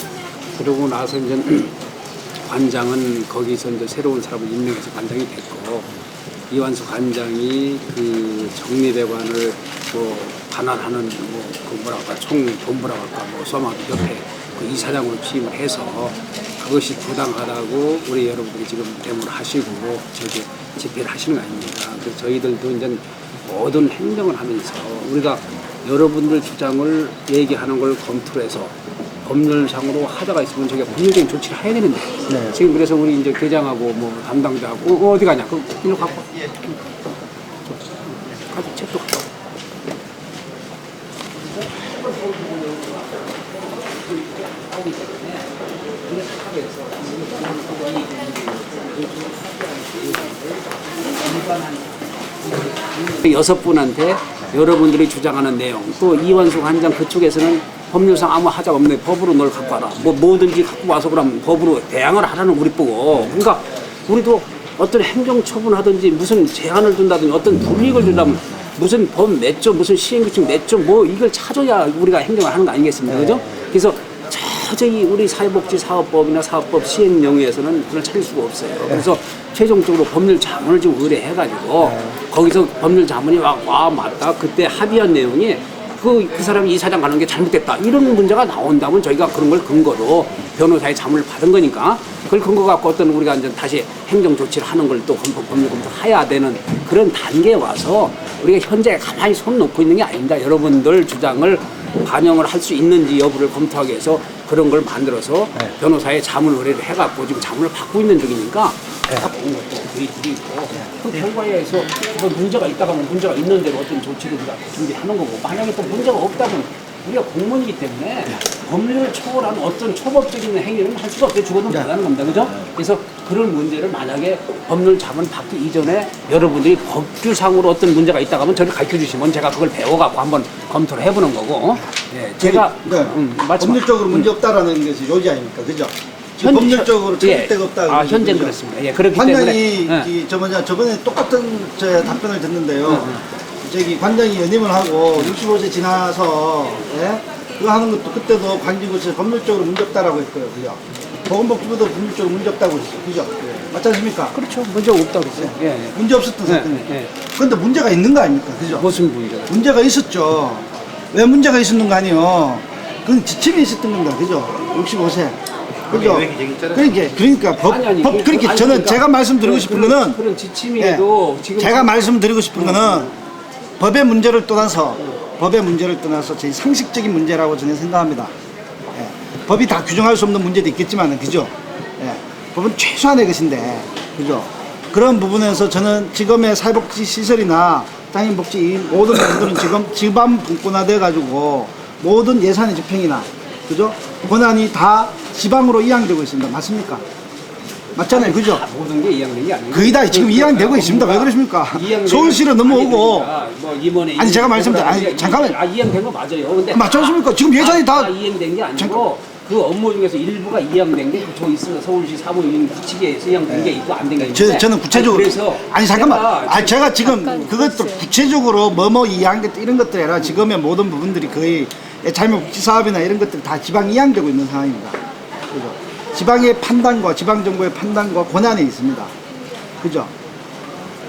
그러고 나서 이제 관장은 거기서 이제 새로운 사람을 임명해서 관장이 됐고 이완수 관장이 그 정리배관을 뭐 관할하는 뭐 그 뭐랄까 총본부라고 할까 뭐 소아마비 협회 그 이사장으로 취임을 해서 그것이 부당하다고 우리 여러분들이 지금 데모를 하시고 저기 집회를 하시는 거 아닙니까? 그래서 저희들도 이제 모든 행정을 하면서 우리가 여러분들 주장을 얘기하는 걸 검토해서 법률상으로 하자가 있으면 저희가 법률적인 조치를 해야 되는데 지금 그래서 우리 이제 대장하고 뭐 담당자하고 어디 가냐? 그 일로 갖고 와. 가서 책도 갖고 와. 여섯 분한테 여러분들이 주장하는 내용 또 이완숙 한장 그쪽에서는 법률상 아무 하자가 없네 법으로 널 갖고 와라 뭐든지 갖고 와서 그럼 법으로 대항을 하라는 우리 보고 그러니까 우리도 어떤 행정처분하든지 무슨 제한을 둔다든지 어떤 불이익을 준다면 무슨 법 몇 조 무슨 시행규칙 몇 조 뭐 이걸 찾아야 우리가 행정을 하는 거 아니겠습니까 그죠? 그래서 도저히 우리 사회복지사업법이나 사업법 시행령에서는 그걸 찾을 수가 없어요. 그래서 최종적으로 법률자문을 지금 의뢰해가지고 거기서 법률자문이 와 맞다 그때 합의한 내용이 그 사람이 이사장 가는 게 잘못됐다 이런 문제가 나온다면 저희가 그런 걸 근거로 변호사의 자문을 받은 거니까 그걸 근거 갖고 어떤 우리가 이제 다시 행정 조치를 하는 걸 또 법률 검토를 해야 되는 그런 단계에 와서 우리가 현재 가만히 손 놓고 있는 게 아닙니다. 여러분들 주장을 반영을 할 수 있는지 여부를 검토하기 위해서 그런 걸 만들어서 변호사의 자문 의뢰를 해갖고 지금 자문을 받고 있는 중이니까 갖고 온 것도 우리 둘이 있고 그 결과에 의해서 뭐 문제가 있다가 문제가 있는 대로 어떤 조치를 우리가 준비하는 거고 만약에 또 문제가 없다면 우리가 공무원이기 때문에 법률을 초월한 어떤 초법적인 행위는 할 수가 없어요. 죽어도 못하는 겁니다. 그죠? 그래서 그런 문제를 만약에 법률 자문 받기 이전에 여러분들이 법규상으로 어떤 문제가 있다고 하면 저를 가르쳐 주시면 제가 그걸 배워갖고 한번 검토를 해보는 거고 제가 법률적으로 문제 없다라는 것이 요지 아닙니까? 그죠? 법률적으로 찾을 데가 없다. 현재는 그렇습니다. 그렇기 관장이 때문에 저번에 똑같은 답변을 듣는데요. 저기 관장이 연임을 하고 65세 지나서 그거 하는 것도 그때도 관직에서 법률적으로 문제 없다라고 했고요. 그죠? 보건복지부도 법률적으로 문제 없다고 했어요. 그죠? 맞지 않습니까? 그렇죠. 문제 없다고 했어요. 문제 없었던 사건이에요. 그런데 문제가 있는 거 아닙니까? 그죠? 무슨 문제가? 문제가 있었죠. 왜 문제가 있었는가 아니요. 그건 지침이 있었던 겁니다. 그죠? 65세. 그죠? 그러니까 그렇게 저는 제가 말씀드리고 싶은 거는 그런 지침에도 지금 제가 말씀드리고 싶은 거는 법의 문제를 떠나서 저희 상식적인 문제라고 저는 생각합니다. 법이 다 규정할 수 없는 문제도 있겠지만 그죠? 법은 최소한의 것인데 그죠? 그런 부분에서 저는 지금의 사회복지 시설이나 장애인복지 모든 분들은 지금 지방 분권화돼 가지고 모든 예산의 집행이나 그죠? 권한이 다 지방으로 이양되고 있습니다. 맞습니까? 맞잖아요. 그죠? 모든 게 이양된 게 아니에요. 거의 다 지금 이양되고 있습니다. 왜 그러십니까? 서울시로 넘어오고. 아니, 제가 잠깐만. 이양된 거 맞아요. 근데 맞지 않습니까? 지금 예산이 다 이양된 게 아니고 그 업무 중에서 일부가 이양된 게 저 있습니다. 서울시 사무용 규칙에서 이양된 게 있고 안 된 게 있는데. 저는 구체적으로. 잠깐만. 제가 지금 그것도 구체적으로 뭐뭐 이양됐다 이런 것들 아니라 지금의 모든 부분들이 거의 자유복지 사업이나 이런 것들이 다 지방 이양되고 있는 상황입니다. 그죠? 지방의 판단과 지방정부의 판단과 권한이 있습니다. 그죠?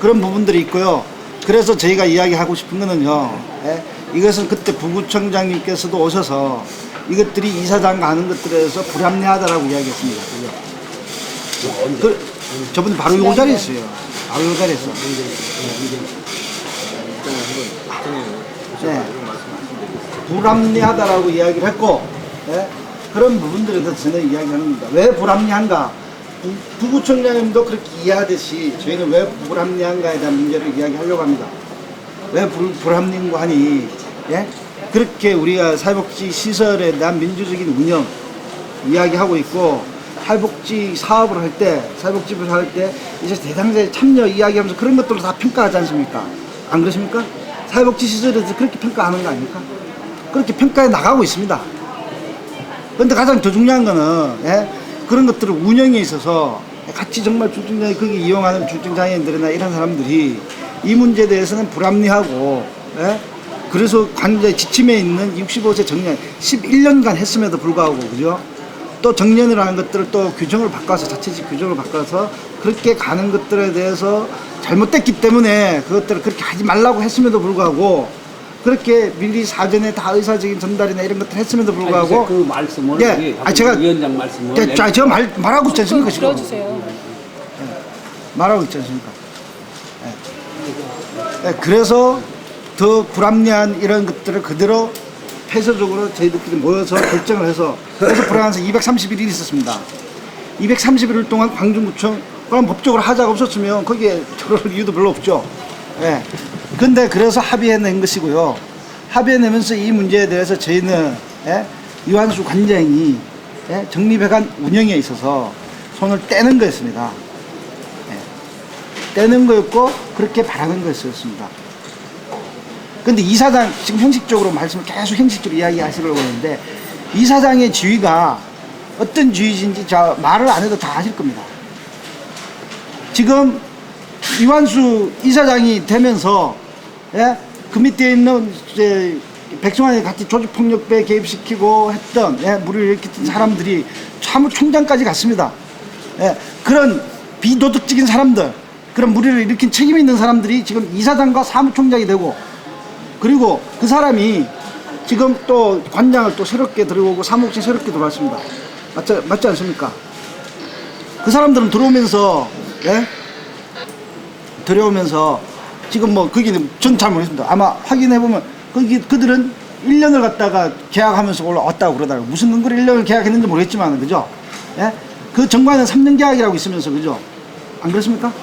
그런 부분들이 있고요. 그래서 저희가 이야기하고 싶은 거는요. 이것은 그때 부구청장님께서도 오셔서 이것들이 이사장 가는 것들에 대해서 불합리하다라고 이야기했습니다. 그죠? 저분이 바로 이 자리에 있어요. 바로 이 자리에 있어. 불합리하다라고 이야기를 했고, 그런 부분들에 대해서 저는 이야기하는 겁니다. 왜 불합리한가? 부구청장님도 그렇게 이해하듯이 저희는 왜 불합리한가에 대한 문제를 이야기하려고 합니다. 왜 불합리한가 하니 그렇게 우리가 사회복지 시설에 대한 민주적인 운영 이야기하고 있고 사회복지 사업을 할 때 사회복지를 할 때 이제 대상자의 참여 이야기하면서 그런 것들을 다 평가하지 않습니까? 안 그렇습니까? 사회복지 시설에서 그렇게 평가하는 거 아닙니까? 그렇게 평가해 나가고 있습니다. 그런데 가장 더 중요한 거는 그런 것들을 운영에 있어서 같이 정말 중증장애 거기 이용하는 중증장애인들이나 이런 사람들이 이 문제에 대해서는 불합리하고 그래서 관제 지침에 있는 65세 정년 11년간 했음에도 불구하고 그죠? 또 정년이라는 것들을 또 규정을 바꿔서 자체적 규정을 바꿔서 그렇게 가는 것들에 대해서 잘못됐기 때문에 그것들을 그렇게 하지 말라고 했음에도 불구하고 그렇게 미리 사전에 다 의사적인 전달이나 이런 것들 했음에도 불구하고 그 말씀을 예, 제가 위원장 말씀을 제가 말하고 있지 않습니까 지금? 들어주세요. 말하고 있지 않습니까? 예. 예, 그래서 더 불합리한 이런 것들을 그대로 폐쇄적으로 저희들끼리 모여서 결정을 해서 그래서 불안해서 231일이 있었습니다. 231일 동안 광주구청 그럼 법적으로 하자가 없었으면 거기에 저럴 이유도 별로 없죠. 예. 근데 그래서 합의해낸 것이고요. 합의해내면서 이 문제에 대해서 저희는 예? 이완수 관장이 예? 정립회관 운영에 있어서 손을 떼는 거였습니다. 예. 떼는 거였고 그렇게 바라는 거였습니다. 근데 이사장 지금 형식적으로 말씀을 계속 형식적으로 이야기하시려고 하는데 이사장의 지위가 어떤 지위인지 말을 안 해도 다 아실 겁니다. 지금 이완수 이사장이 되면서 예? 그 밑에 있는 이제 백성환이 같이 조직폭력배에 개입시키고 했던 예? 무리를 일으켰던 사람들이 사무총장까지 갔습니다. 예? 그런 비도덕적인 사람들 그런 무리를 일으킨 책임 있는 사람들이 지금 이사장과 사무총장이 되고 그리고 그 사람이 지금 또 관장을 또 새롭게 들어오고 사무국장 새롭게 들어왔습니다. 맞지 않습니까? 그 사람들은 들어오면서 예? 들어오면서 지금 뭐 거기는 전 잘 모르겠습니다. 아마 확인해 보면 그들은 1년을 갖다가 계약하면서 올라왔다고 그러더라고요. 무슨 근거로 1년을 계약했는지 모르겠지만 그죠? 예? 그 정관은 3년 계약이라고 있으면서 그죠? 안 그렇습니까?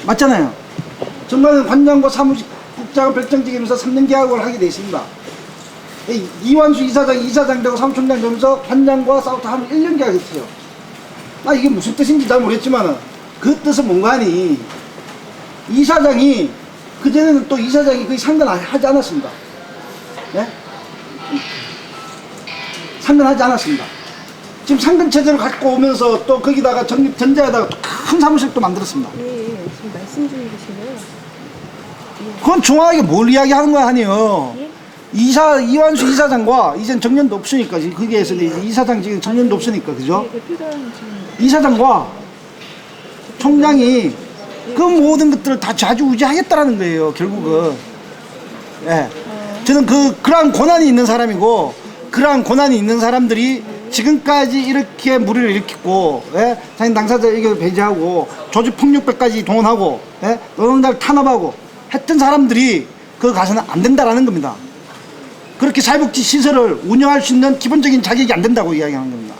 맞잖아요. 정관은 관장과 사무국장을 별정직이면서 3년 계약을 하게 돼 있습니다. 이완수 이사장 되고 사무총장 되면서 관장과 싸우다 하면 1년 계약했어요. 이게 무슨 뜻인지 잘 모르겠지만 그 뜻은 뭔가 하니 이사장이 그전에는 또 이사장이 거의 상관하지 않았습니다. 예? 상관하지 않았습니다. 지금 상근체제를 갖고 오면서 또 거기다가 전자에다가 큰 사무실도 만들었습니다. 예, 지금 말씀 중이시네요. 그건 정확하게 뭘 이야기하는 거야 아니요. 이완수 이사장과 이젠 정년도 없으니까 거기에서 이사장 지금 정년도 없으니까 그죠? 이사장과 총장이 그 모든 것들을 다 좌지우지하겠다라는 거예요 결국은. 예. 저는 그러한 권한이 있는 사람이고 그러한 권한이 있는 사람들이 지금까지 이렇게 무리를 일으켰고 예? 자기 당사자 의견을 배제하고 조직폭력배까지 동원하고 예? 노동자를 탄압하고 했던 사람들이 그 가서는 안 된다라는 겁니다. 그렇게 사회복지 시설을 운영할 수 있는 기본적인 자격이 안 된다고 이야기하는 겁니다.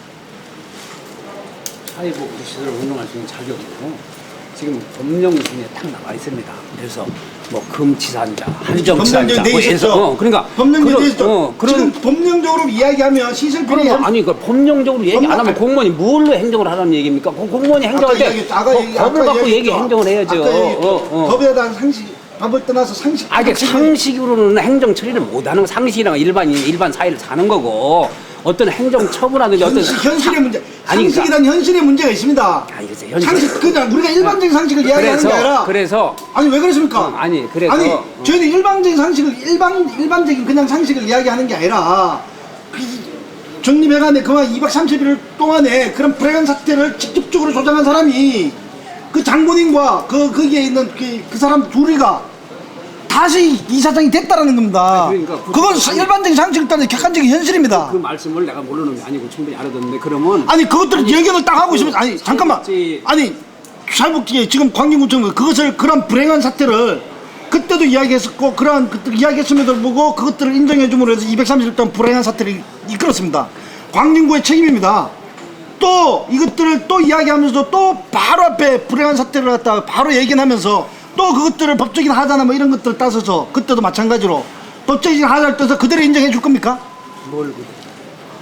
사회복지 시설을 운영할 수 있는 자격이고 지금 법령에 딱 나와 있습니다. 그래서 뭐 금치산자, 한정치산자 뭐 해서 그러니까 지금 법령적으로 이야기하면 시설 비리 아니 그 법령적으로 얘기 안 하면 공무원이 뭘로 행정을 하라는 얘기입니까? 공무원이 행정할 때 법을 갖고 행정을 해야죠. 법에 대한 상식 법을 떠나서 상식. 상식으로는 행정 처리를 못하는 상식이랑 일반 사회를 사는 거고 어떤 행정 처분하든지 현실의 문제. 상식이란 현실의 문제가 있습니다. 상식 그냥 우리가 일반적인 상식을 이야기하는 게 아니라. 그래서 아니 왜 그렇습니까? 그래서 저희는 일반적인 상식을 일반적인 그냥 상식을 이야기하는 게 아니라 정립회관에 그만 230일 동안에 그런 불행한 사태를 직접적으로 조장한 사람이 그 장본인과 거기에 있는 그 사람 둘이가 다시 이사장이 됐다라는 겁니다. 그건 일반적인 상식을 따른 객관적인 현실입니다. 그 말씀을 내가 모르는 게 아니고 충분히 알아듣는데 그러면 그것들을 얘기를 딱 하고 있으면 잠깐만 사회복지 지금 광진구청 그런 불행한 사태를 그때도 이야기했었고 그러한 것들 이야기했음에도 보고 그것들을 인정해줌으로 해서 230일 동안 불행한 사태를 이끌었습니다. 광진구의 책임입니다. 또 이것들을 또 이야기하면서 또 바로 앞에 불행한 사태를 갖다가 바로 얘기하면서 또 그것들을 법적인 하자나 뭐 이런 것들을 따서서 그때도 마찬가지로 법적인 하자를 따서 그대로 인정해 줄 겁니까? 뭘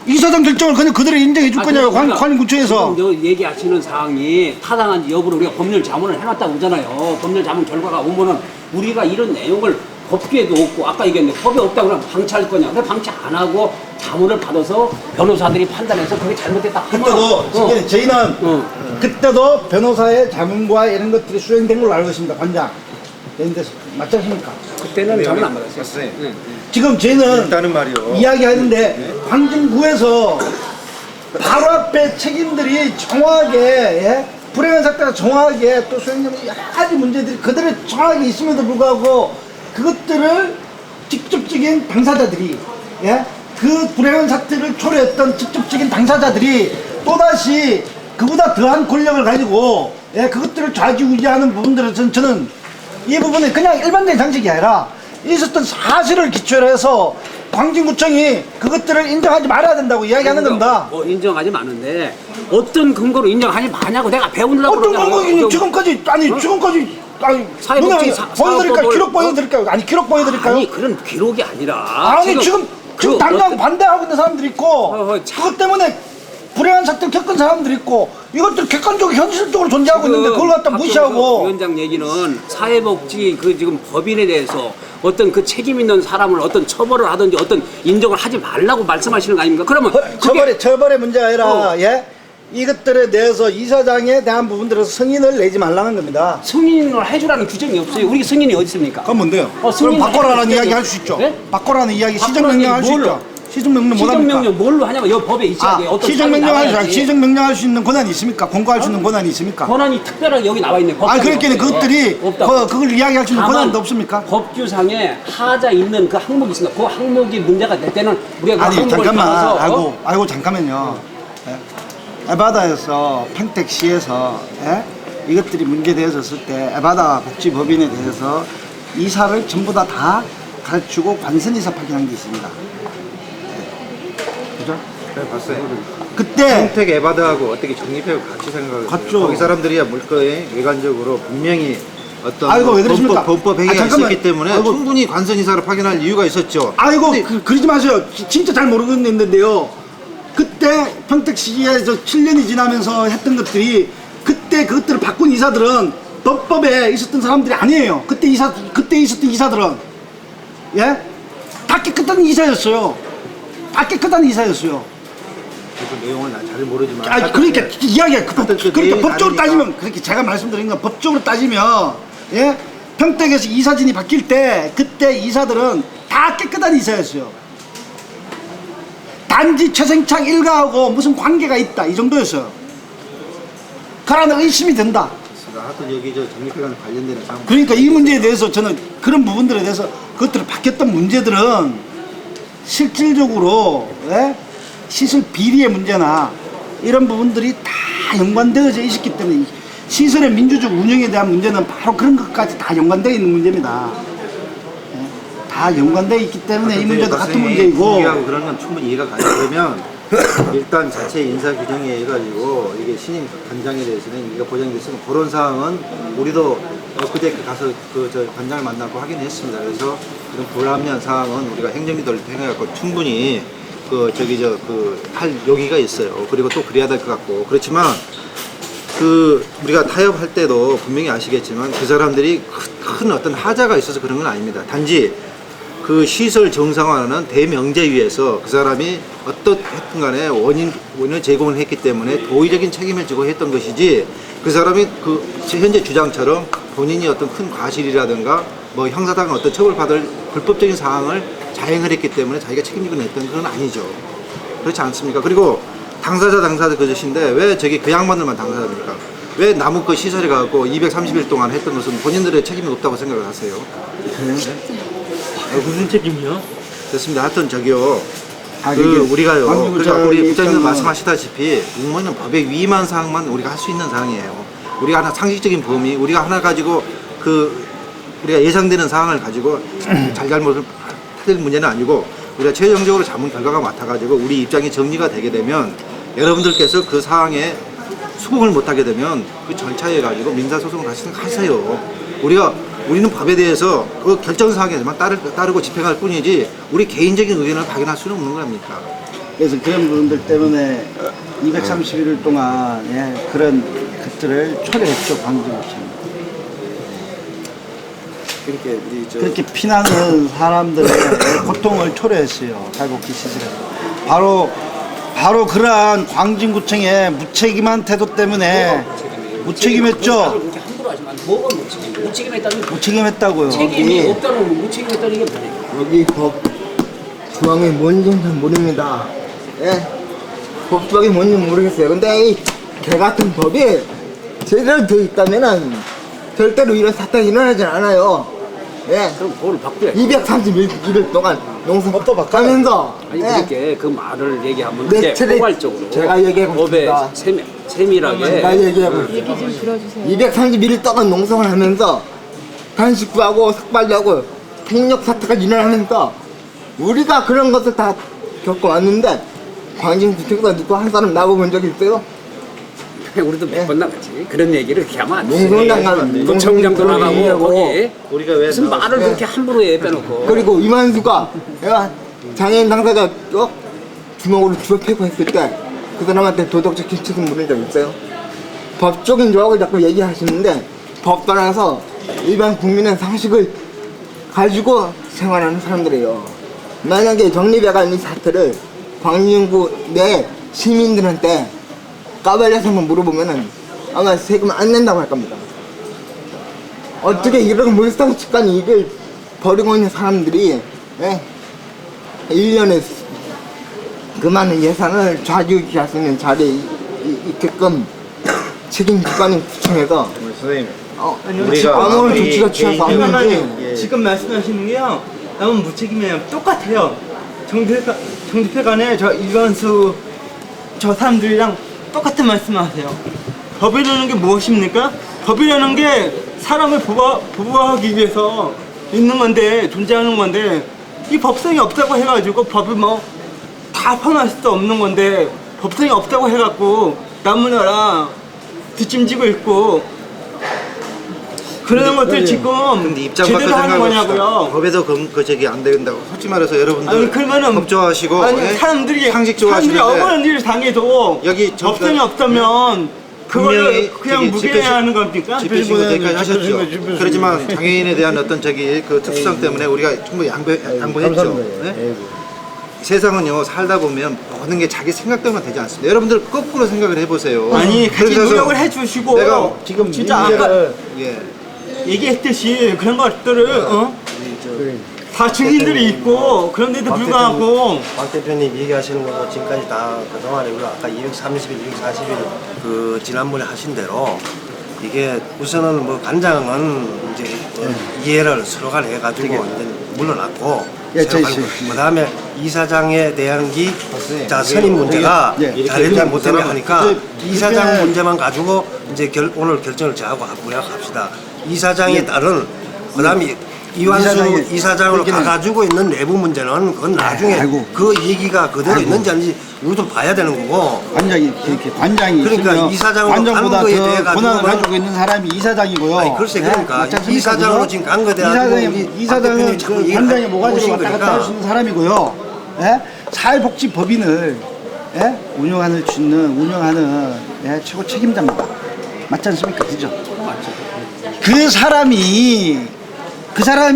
이사장 결정을 그냥 그대로 인정해 줄 거냐고 관리구청에서. 지금 얘기하시는 사항이 타당한지 여부를 우리가 법률 자문을 해놨다고 하잖아요. 법률 자문 결과가 오면은 우리가 이런 내용을 법규에도 없고 아까 얘기했는데 법에 없다고 그러면 방치할 거냐? 근데 방치 안 하고 자문을 받아서 변호사들이 판단해서 그게 잘못됐다 하면 저희는 그때도 변호사의 자문과 이런 것들이 수행된 걸로 알고 있습니다. 관장. 맞지 않습니까? 그때는 자문 안 받았어요. 지금 저희는 이야기하는데 광진구에서 바로 앞에 책임들이 정확하게 불행한 사태가 정확하게 또 수행되면 여러 가지 문제들이 그대로 정확하게 있음에도 불구하고 그것들을 직접적인 당사자들이, 예? 그 불행한 사태를 초래했던 직접적인 당사자들이 또다시 그보다 더한 권력을 가지고, 예? 그것들을 좌지우지하는 부분들은 저는 이 부분은 그냥 일반적인 상식이 아니라 있었던 사실을 기초로 해서 광진구청이 그것들을 인정하지 말아야 된다고 이야기하는 겁니다. 뭐 인정하지 마는데 어떤 근거로 인정하지 마냐고 내가 배우려고 어떤 그러잖아. 근거로 지금까지 지금까지 사회복지 보여드릴까요? 기록 보여드릴까요? 아니 기록 보여드릴까요? 아니 그런 기록이 아니라 아니 지금 당장 반대하고 있는 사람들이 있고 그것 때문에 불행한 사태를 겪은 사람들이 있고 이것들 객관적으로 현실적으로 존재하고 있는데 그걸 갖다 무시하고. 위원장 얘기는 사회복지 그 지금 법인에 대해서 어떤 그 책임 있는 사람을 어떤 처벌을 하든지 어떤 인정을 하지 말라고 말씀하시는 거 아닙니까? 그러면 처벌의 문제가 아니라 예? 이것들에 대해서 이사장에 대한 부분들에서 승인을 내지 말라는 겁니다. 승인을 해주라는 규정이 없어요. 우리 승인이 어디 있습니까? 그건 뭔데요? 그럼 승인을 바꿔라는 해주라는 이야기 할 수 있죠. 네? 바꿔라는 이야기 시정명령 할 수 있죠. 시정명령 못 합니까? 시정명령 뭘로 하냐고 이 법에 있어야지. 어떤 시정명령 시정명령할 수 있는 권한이 있습니까? 공고할 수 있는 권한이 있습니까? 권한이 특별하게 여기 나와 있네. 그러니까 그것들이 그걸 이야기할 수 있는 권한도 없습니까? 법규상에 하자 있는 그 항목이 있습니다. 그 항목이 문제가 될 때는 우리가 그 아니 항목을 잠깐만 받아서 아이고 잠깐만요. 예? 에바다에서 평택시에서 예? 이것들이 문제되었을 때 에바다 복지법인에 대해서 이사를 전부 다 가르치고 관선이사 파견한 게 있습니다. 예. 그죠? 네, 봤어요. 그때 평택 에바드하고 어떻게 정립해고 같이 생각을 같죠. 거기 사람들이야 물거에 외관적으로 분명히 어떤 아이고, 왜 그러십니까? 범법 행위가 잠깐만. 있었기 때문에 아이고. 충분히 관선이사를 파견할 이유가 있었죠. 아이고 그러지 마세요. 진짜 잘 모르겠는데요. 그때 평택시에서 7년이 지나면서 했던 것들이 그때 그것들을 바꾼 이사들은 법법에 있었던 사람들이 아니에요. 그때 있었던 이사들은 예? 다 깨끗한 이사였어요. 다 깨끗한 이사였어요. 그 내용은 잘 모르지만. 그러니까 이야기가 그러니까 내용이 법적으로 다르니까. 따지면 그렇게 제가 말씀드린 건 법적으로 따지면 예? 평택에서 이사진이 바뀔 때 그때 이사들은 다 깨끗한 이사였어요. 단지 최생창 일가하고 무슨 관계가 있다 이 정도였어요. 그러나 의심이 된다. 하여튼 여기 저 정립회관 관련되는 사항. 그러니까 이 문제에 대해서 저는 그런 부분들에 대해서 그것들을 바뀌었던 문제들은 실질적으로 예? 시설 비리의 문제나 이런 부분들이 다 연관되어져 있었기 때문에 시설의 민주적 운영에 대한 문제는 바로 그런 것까지 다 연관되어 있는 문제입니다. 예? 다 연관되어 있기 때문에 이 문제도 같은 문제이고. 하고 그런 건 충분히 이해가 가요. 그러면 일단 자체 인사 규정에 의해 가지고 이게 신임 관장에 대해서는 이가 보장됐으면 그런 사항은 우리도 그때 가서 저 관장을 만나고 확인했습니다. 그래서 그런 불합리한 사항은 우리가 행정기도를 통해갖고 충분히 할 여기가 있어요. 그리고 또 그래야 될 것 같고 그렇지만 우리가 타협할 때도 분명히 아시겠지만 그 사람들이 큰 어떤 하자가 있어서 그런 건 아닙니다. 단지 그 시설 정상화는 대명제위에서 그 사람이 어떻든 간에 원인을 제공을 했기 때문에 도의적인 책임을 지고 했던 것이지 그 사람이 현재 주장처럼 본인이 어떤 큰 과실이라든가 뭐 형사상 어떤 처벌받을 불법적인 사항을 자행을 했기 때문에 자기가 책임지고 냈던 건 아니죠. 그렇지 않습니까? 그리고 당사자 그것인데 왜 그 양반들만 당사자입니까? 왜 남은 그 시설에 가고 230일 동안 했던 것은 본인들의 책임이 없다고 생각을 하세요? 무슨 책임이요? 됐습니다. 하여튼 저기요. 우리가요. 광주구청의 그러니까 우리 부장님 입장은- 말씀하시다시피 공무원은 법에 위임한 사항만 우리가 할 수 있는 사항이에요. 우리가 하나 상식적인 범위, 우리가 하나 가지고 우리가 예상되는 사항을 가지고 잘못을 찾을 문제는 아니고 우리가 최종적으로 자문 결과가 맡아가지고 우리 입장이 정리가 되게 되면 여러분들께서 그 사항에 수긍을 못하게 되면 그 절차에 가지고 민사소송을 하세요. 우리는 법에 대해서 그 결정사항에만 따르고 집행할 뿐이지 우리 개인적인 의견을 발견할 수는 없는 겁니까? 그래서 그런 부분들 때문에 231일 동안 예, 그런 것들을 초래했죠. 광주구청. 그렇게 피나는 사람들의 고통을 초래했어요. 탈곡기 시설에서. 바로 그러한 광진구청의 무책임한 태도 때문에 무책임했죠. 뭐가 무책임했다는 무책임했다고요. 책임이 없다는 무책임했다는 게 뭐예요? 여기 법 조항이 뭔지는 잘 모릅니다. 예? 법 조항이 뭔지 모르겠어요. 근데 이 개같은 법이 제대로 되어 있다면은 절대로 이런 사건이 일어나지 않아요. 예. 그럼 법을 바꾸야. 231일 동안 농성법도 바꾸면서 아니 그렇게 그 말을 얘기하면 네, 그게 포괄적으로 제가 얘기하고 법에 있습니다. 세밀하게 제가 얘기하고 얘기 좀 들어주세요. 231일 동안 농성을 하면서 단식구하고 삭발하고 폭력 사태가 일어나면서 우리가 그런 것을 다 겪어왔는데 광진구청에서 누구 한 사람 나가본 적 있어요? 우리도 몇 번 나갔지. 그런 얘기를 그렇게 하면 안 돼. 농성장 가면 구청장도 나가고 거기 우리가 왜 무슨 말을 그렇게 함부로 해 빼놓고. 그리고 이만수가 내가 장애인 당사자 주먹으로 주워 패고 했을 때 그 사람한테 도덕적 기초를 물은 적 있어요? 법적인 조항을 자꾸 얘기하시는데 법 따라서 일반 국민의 상식을 가지고 생활하는 사람들이에요. 만약에 정리배가 이 사태를 광진구 내 시민들한테 까발려서 한번 물어보면은 아마 세금 안 낸다고 할 겁니다. 어떻게 이런 물상습관 이걸 버리고 있는 사람들이 1년에 그 많은 예산을 좌지우지할 수 있는 자리에 있게끔 책임기관인 구청에서 선생님 우리가 아무런 조치가 취해서 안 되는지 지금 말씀하시는 게요 너무 무책임해요. 똑같아요. 정집회관에 저 이관수 저 사람들이랑 똑같은 말씀하세요. 법이라는 게 무엇입니까? 법이라는 게 사람을 보호하기 위해서 있는 건데 존재하는 건데 이 법성이 없다고 해가지고 법을 뭐 다 폄하할 수도 없는 건데 법성이 없다고 해갖고 나무나라 뒷짐지고 있고 그런 것들 지금 근데 입장 제대로 바꿔 하는 생각합시다. 거냐고요. 법에서 그 저기 안 된다고. 솔직히 말해서 여러분들 아니 그러면은 법 좋아하시고 아니 사람들이 상식적으로 사람들이 하시는데 억울한 일을 당해도 여기 법성이 없다면 그걸 그냥 무게해야 하는 겁니까? 집회신고 대까지 하셨죠. 그렇지만 장애인에 대한 어떤 저기 그 특수성 때문에 우리가 충분히 양보했죠. 네? 세상은요 살다 보면 모든 게 자기 생각대로만 되지 않습니다. 여러분들 거꾸로 생각을 해보세요. 아니 같이 그래서 노력을 해주시고 내가 지금 진짜 아까 예. 얘기했듯이 그런 것들을 다 증인들이 있고 그런데도 불구하고 박 대표님 얘기하시는 거 지금까지 다 그동안에 우리가 아까 230일, 240일 그 지난번에 하신 대로 이게 우선은 뭐 관장은 이제 이해를 서로 간에 해가지고 이제 물러났고 그 다음에 이사장에 대한 자 선임 문제가 잘했냐 못했냐 하니까 이사장 문제만 가지고 이제 오늘 결정을 저하고 우리가 합시다. 이사장에 따른 그 다음에 이완수 이사장으로 가가지고 있는 내부 문제는 그건 나중에 그 얘기가 그대로 있는지 아닌지 우리도 봐야 되는 거고. 관장이 그러니까 있으면 이사장으로 관장보다 간 거에 더 대해 권한을 가지고는 가지고 있는 사람이 이사장이고요. 아니, 글쎄 그러니까 맞지 이사장으로 그죠? 지금 간 거에 대해 이사장은 그 관장이 모가지로 왔다 갔다 할 수 있는 사람이고요. 사회복지법인을 운영하는 최고 책임자입니다. 맞지 않습니까? 그죠? 그 사람이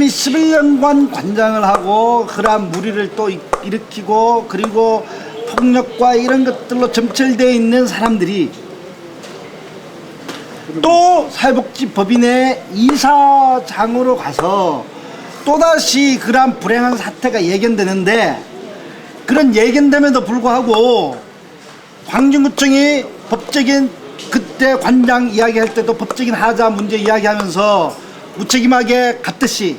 11년간 관장을 하고 그러한 무리를 또 일으키고 그리고 폭력과 이런 것들로 점철되어 있는 사람들이 또 사회복지법인의 이사장으로 가서 또다시 그러한 불행한 사태가 예견되는데 그런 예견됨에도 불구하고 광진구청이 법적인 그때 관장 이야기할 때도 법적인 하자 문제 이야기하면서 무책임하게 갔듯이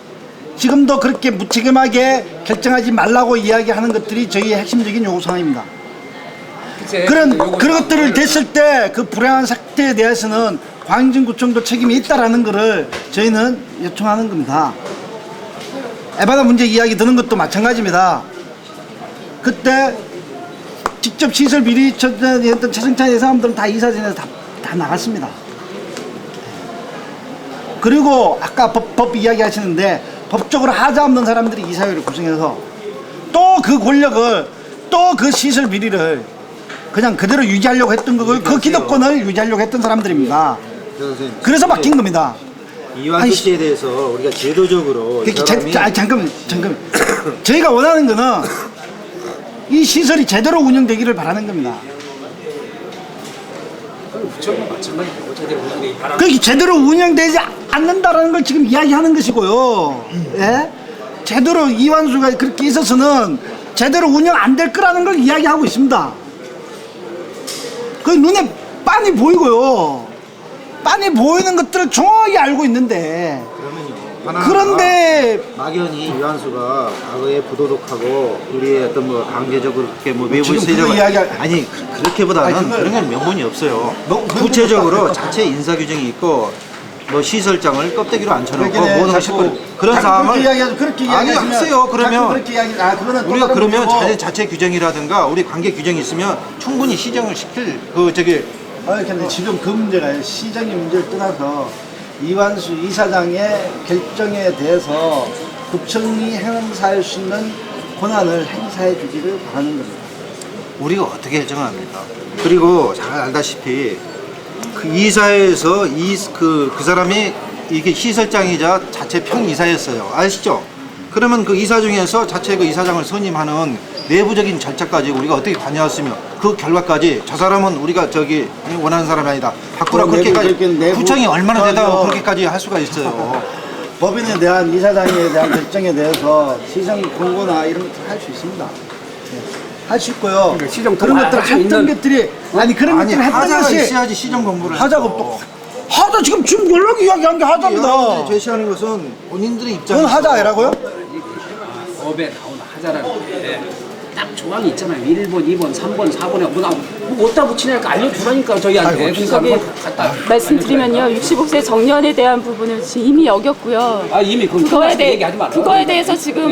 지금도 그렇게 무책임하게 결정하지 말라고 이야기하는 것들이 저희의 핵심적인 요구사항입니다. 그런 것들을 됐을 때 그 불행한 사태에 대해서는 광진구청도 책임이 있다라는 것을 저희는 요청하는 겁니다. 에바다 문제 이야기 드는 것도 마찬가지입니다. 그때 직접 시설 비리 했던 최승찬 사람들은 다 이사진에서 다 나갔습니다. 그리고 아까 법 이야기 하시는데 법적으로 하자 없는 사람들이 이사회를 구성해서 또 그 권력을 또 그 시설 비리를 그냥 그대로 유지하려고 했던 거고 그 기득권을 유지하려고 했던 사람들입니다. 그래서 막힌 겁니다. 이완수 씨에 대해서 우리가 제도적으로 잠깐만 저희가 원하는 거는 이 시설이 제대로 운영되기를 바라는 겁니다. 그게 제대로 운영되지 않는다라는 걸 지금 이야기하는 것이고요. 제대로 이완수가 그렇게 있어서는 제대로 운영 안 될 거라는 걸 이야기하고 있습니다. 그 눈에 빤히 보이고요. 빤히 보이는 것들을 정확히 알고 있는데 그런데 막연히 이완수가 과거에 부도덕하고 우리의 어떤 뭐 강제적으로 그렇게 뭐 외부 지금 세력을 그거 이야기 아니 그렇게보다는 그런 건 명분이 없어요. 구체적으로 자체 인사 규정이 있고 뭐 시설장을 껍데기로 앉혀놓고 모든 것을 그런 상황을 아니 하세요. 그러면 우리가 그러면 자체 규정이라든가 우리 관계 규정이 있으면 충분히 시정을 시킬 근데 지금 그 문제가 시정의 문제를 떠나서 이완수 이사장의 결정에 대해서 구청이 행사할 수 있는 권한을 행사해 주기를 바라는 겁니다. 우리가 어떻게 정합니까? 그리고 잘 알다시피 그 이사회에서 그 사람이 이게 시설장이자 자체 평이사였어요. 아시죠? 그러면 그 이사 중에서 자체 그 이사장을 선임하는 내부적인 절차까지 우리가 어떻게 관여했으며 그 결과까지 저 사람은 우리가 원하는 사람이 아니다. 바꾸라 그렇게까지 구청이 얼마나 대단하고 그렇게까지 할 수가 있어요. 법인에 대한 이사장에 대한 결정에 대해서 시정 공고나 이런 것들 할 수 있습니다. 할 수 있고요. 시정 그런 통과할 것들 수 있는- 했던 것들이 그런 것들 했던 하자가 것이 있어야지 시정 공부를 하자가 또 하자 지금 연락 이야기한 게 하자입니다. 제시하는 것은 본인들의 입장에서 그건 하자라고요? 법에 나오는 하자라는 게 딱 조항이 있잖아요. 1번, 2번, 3번, 4번에 뭐 어디다 붙이냐니까 알려주라니까 저희한테. 그러니까 저기 갖다 말씀드리면요, 65세 정년에 대한 부분을 지금 이미 어겼고요. 이미 그건 그거에 얘기하지 말아요. 그거에 대해서 지금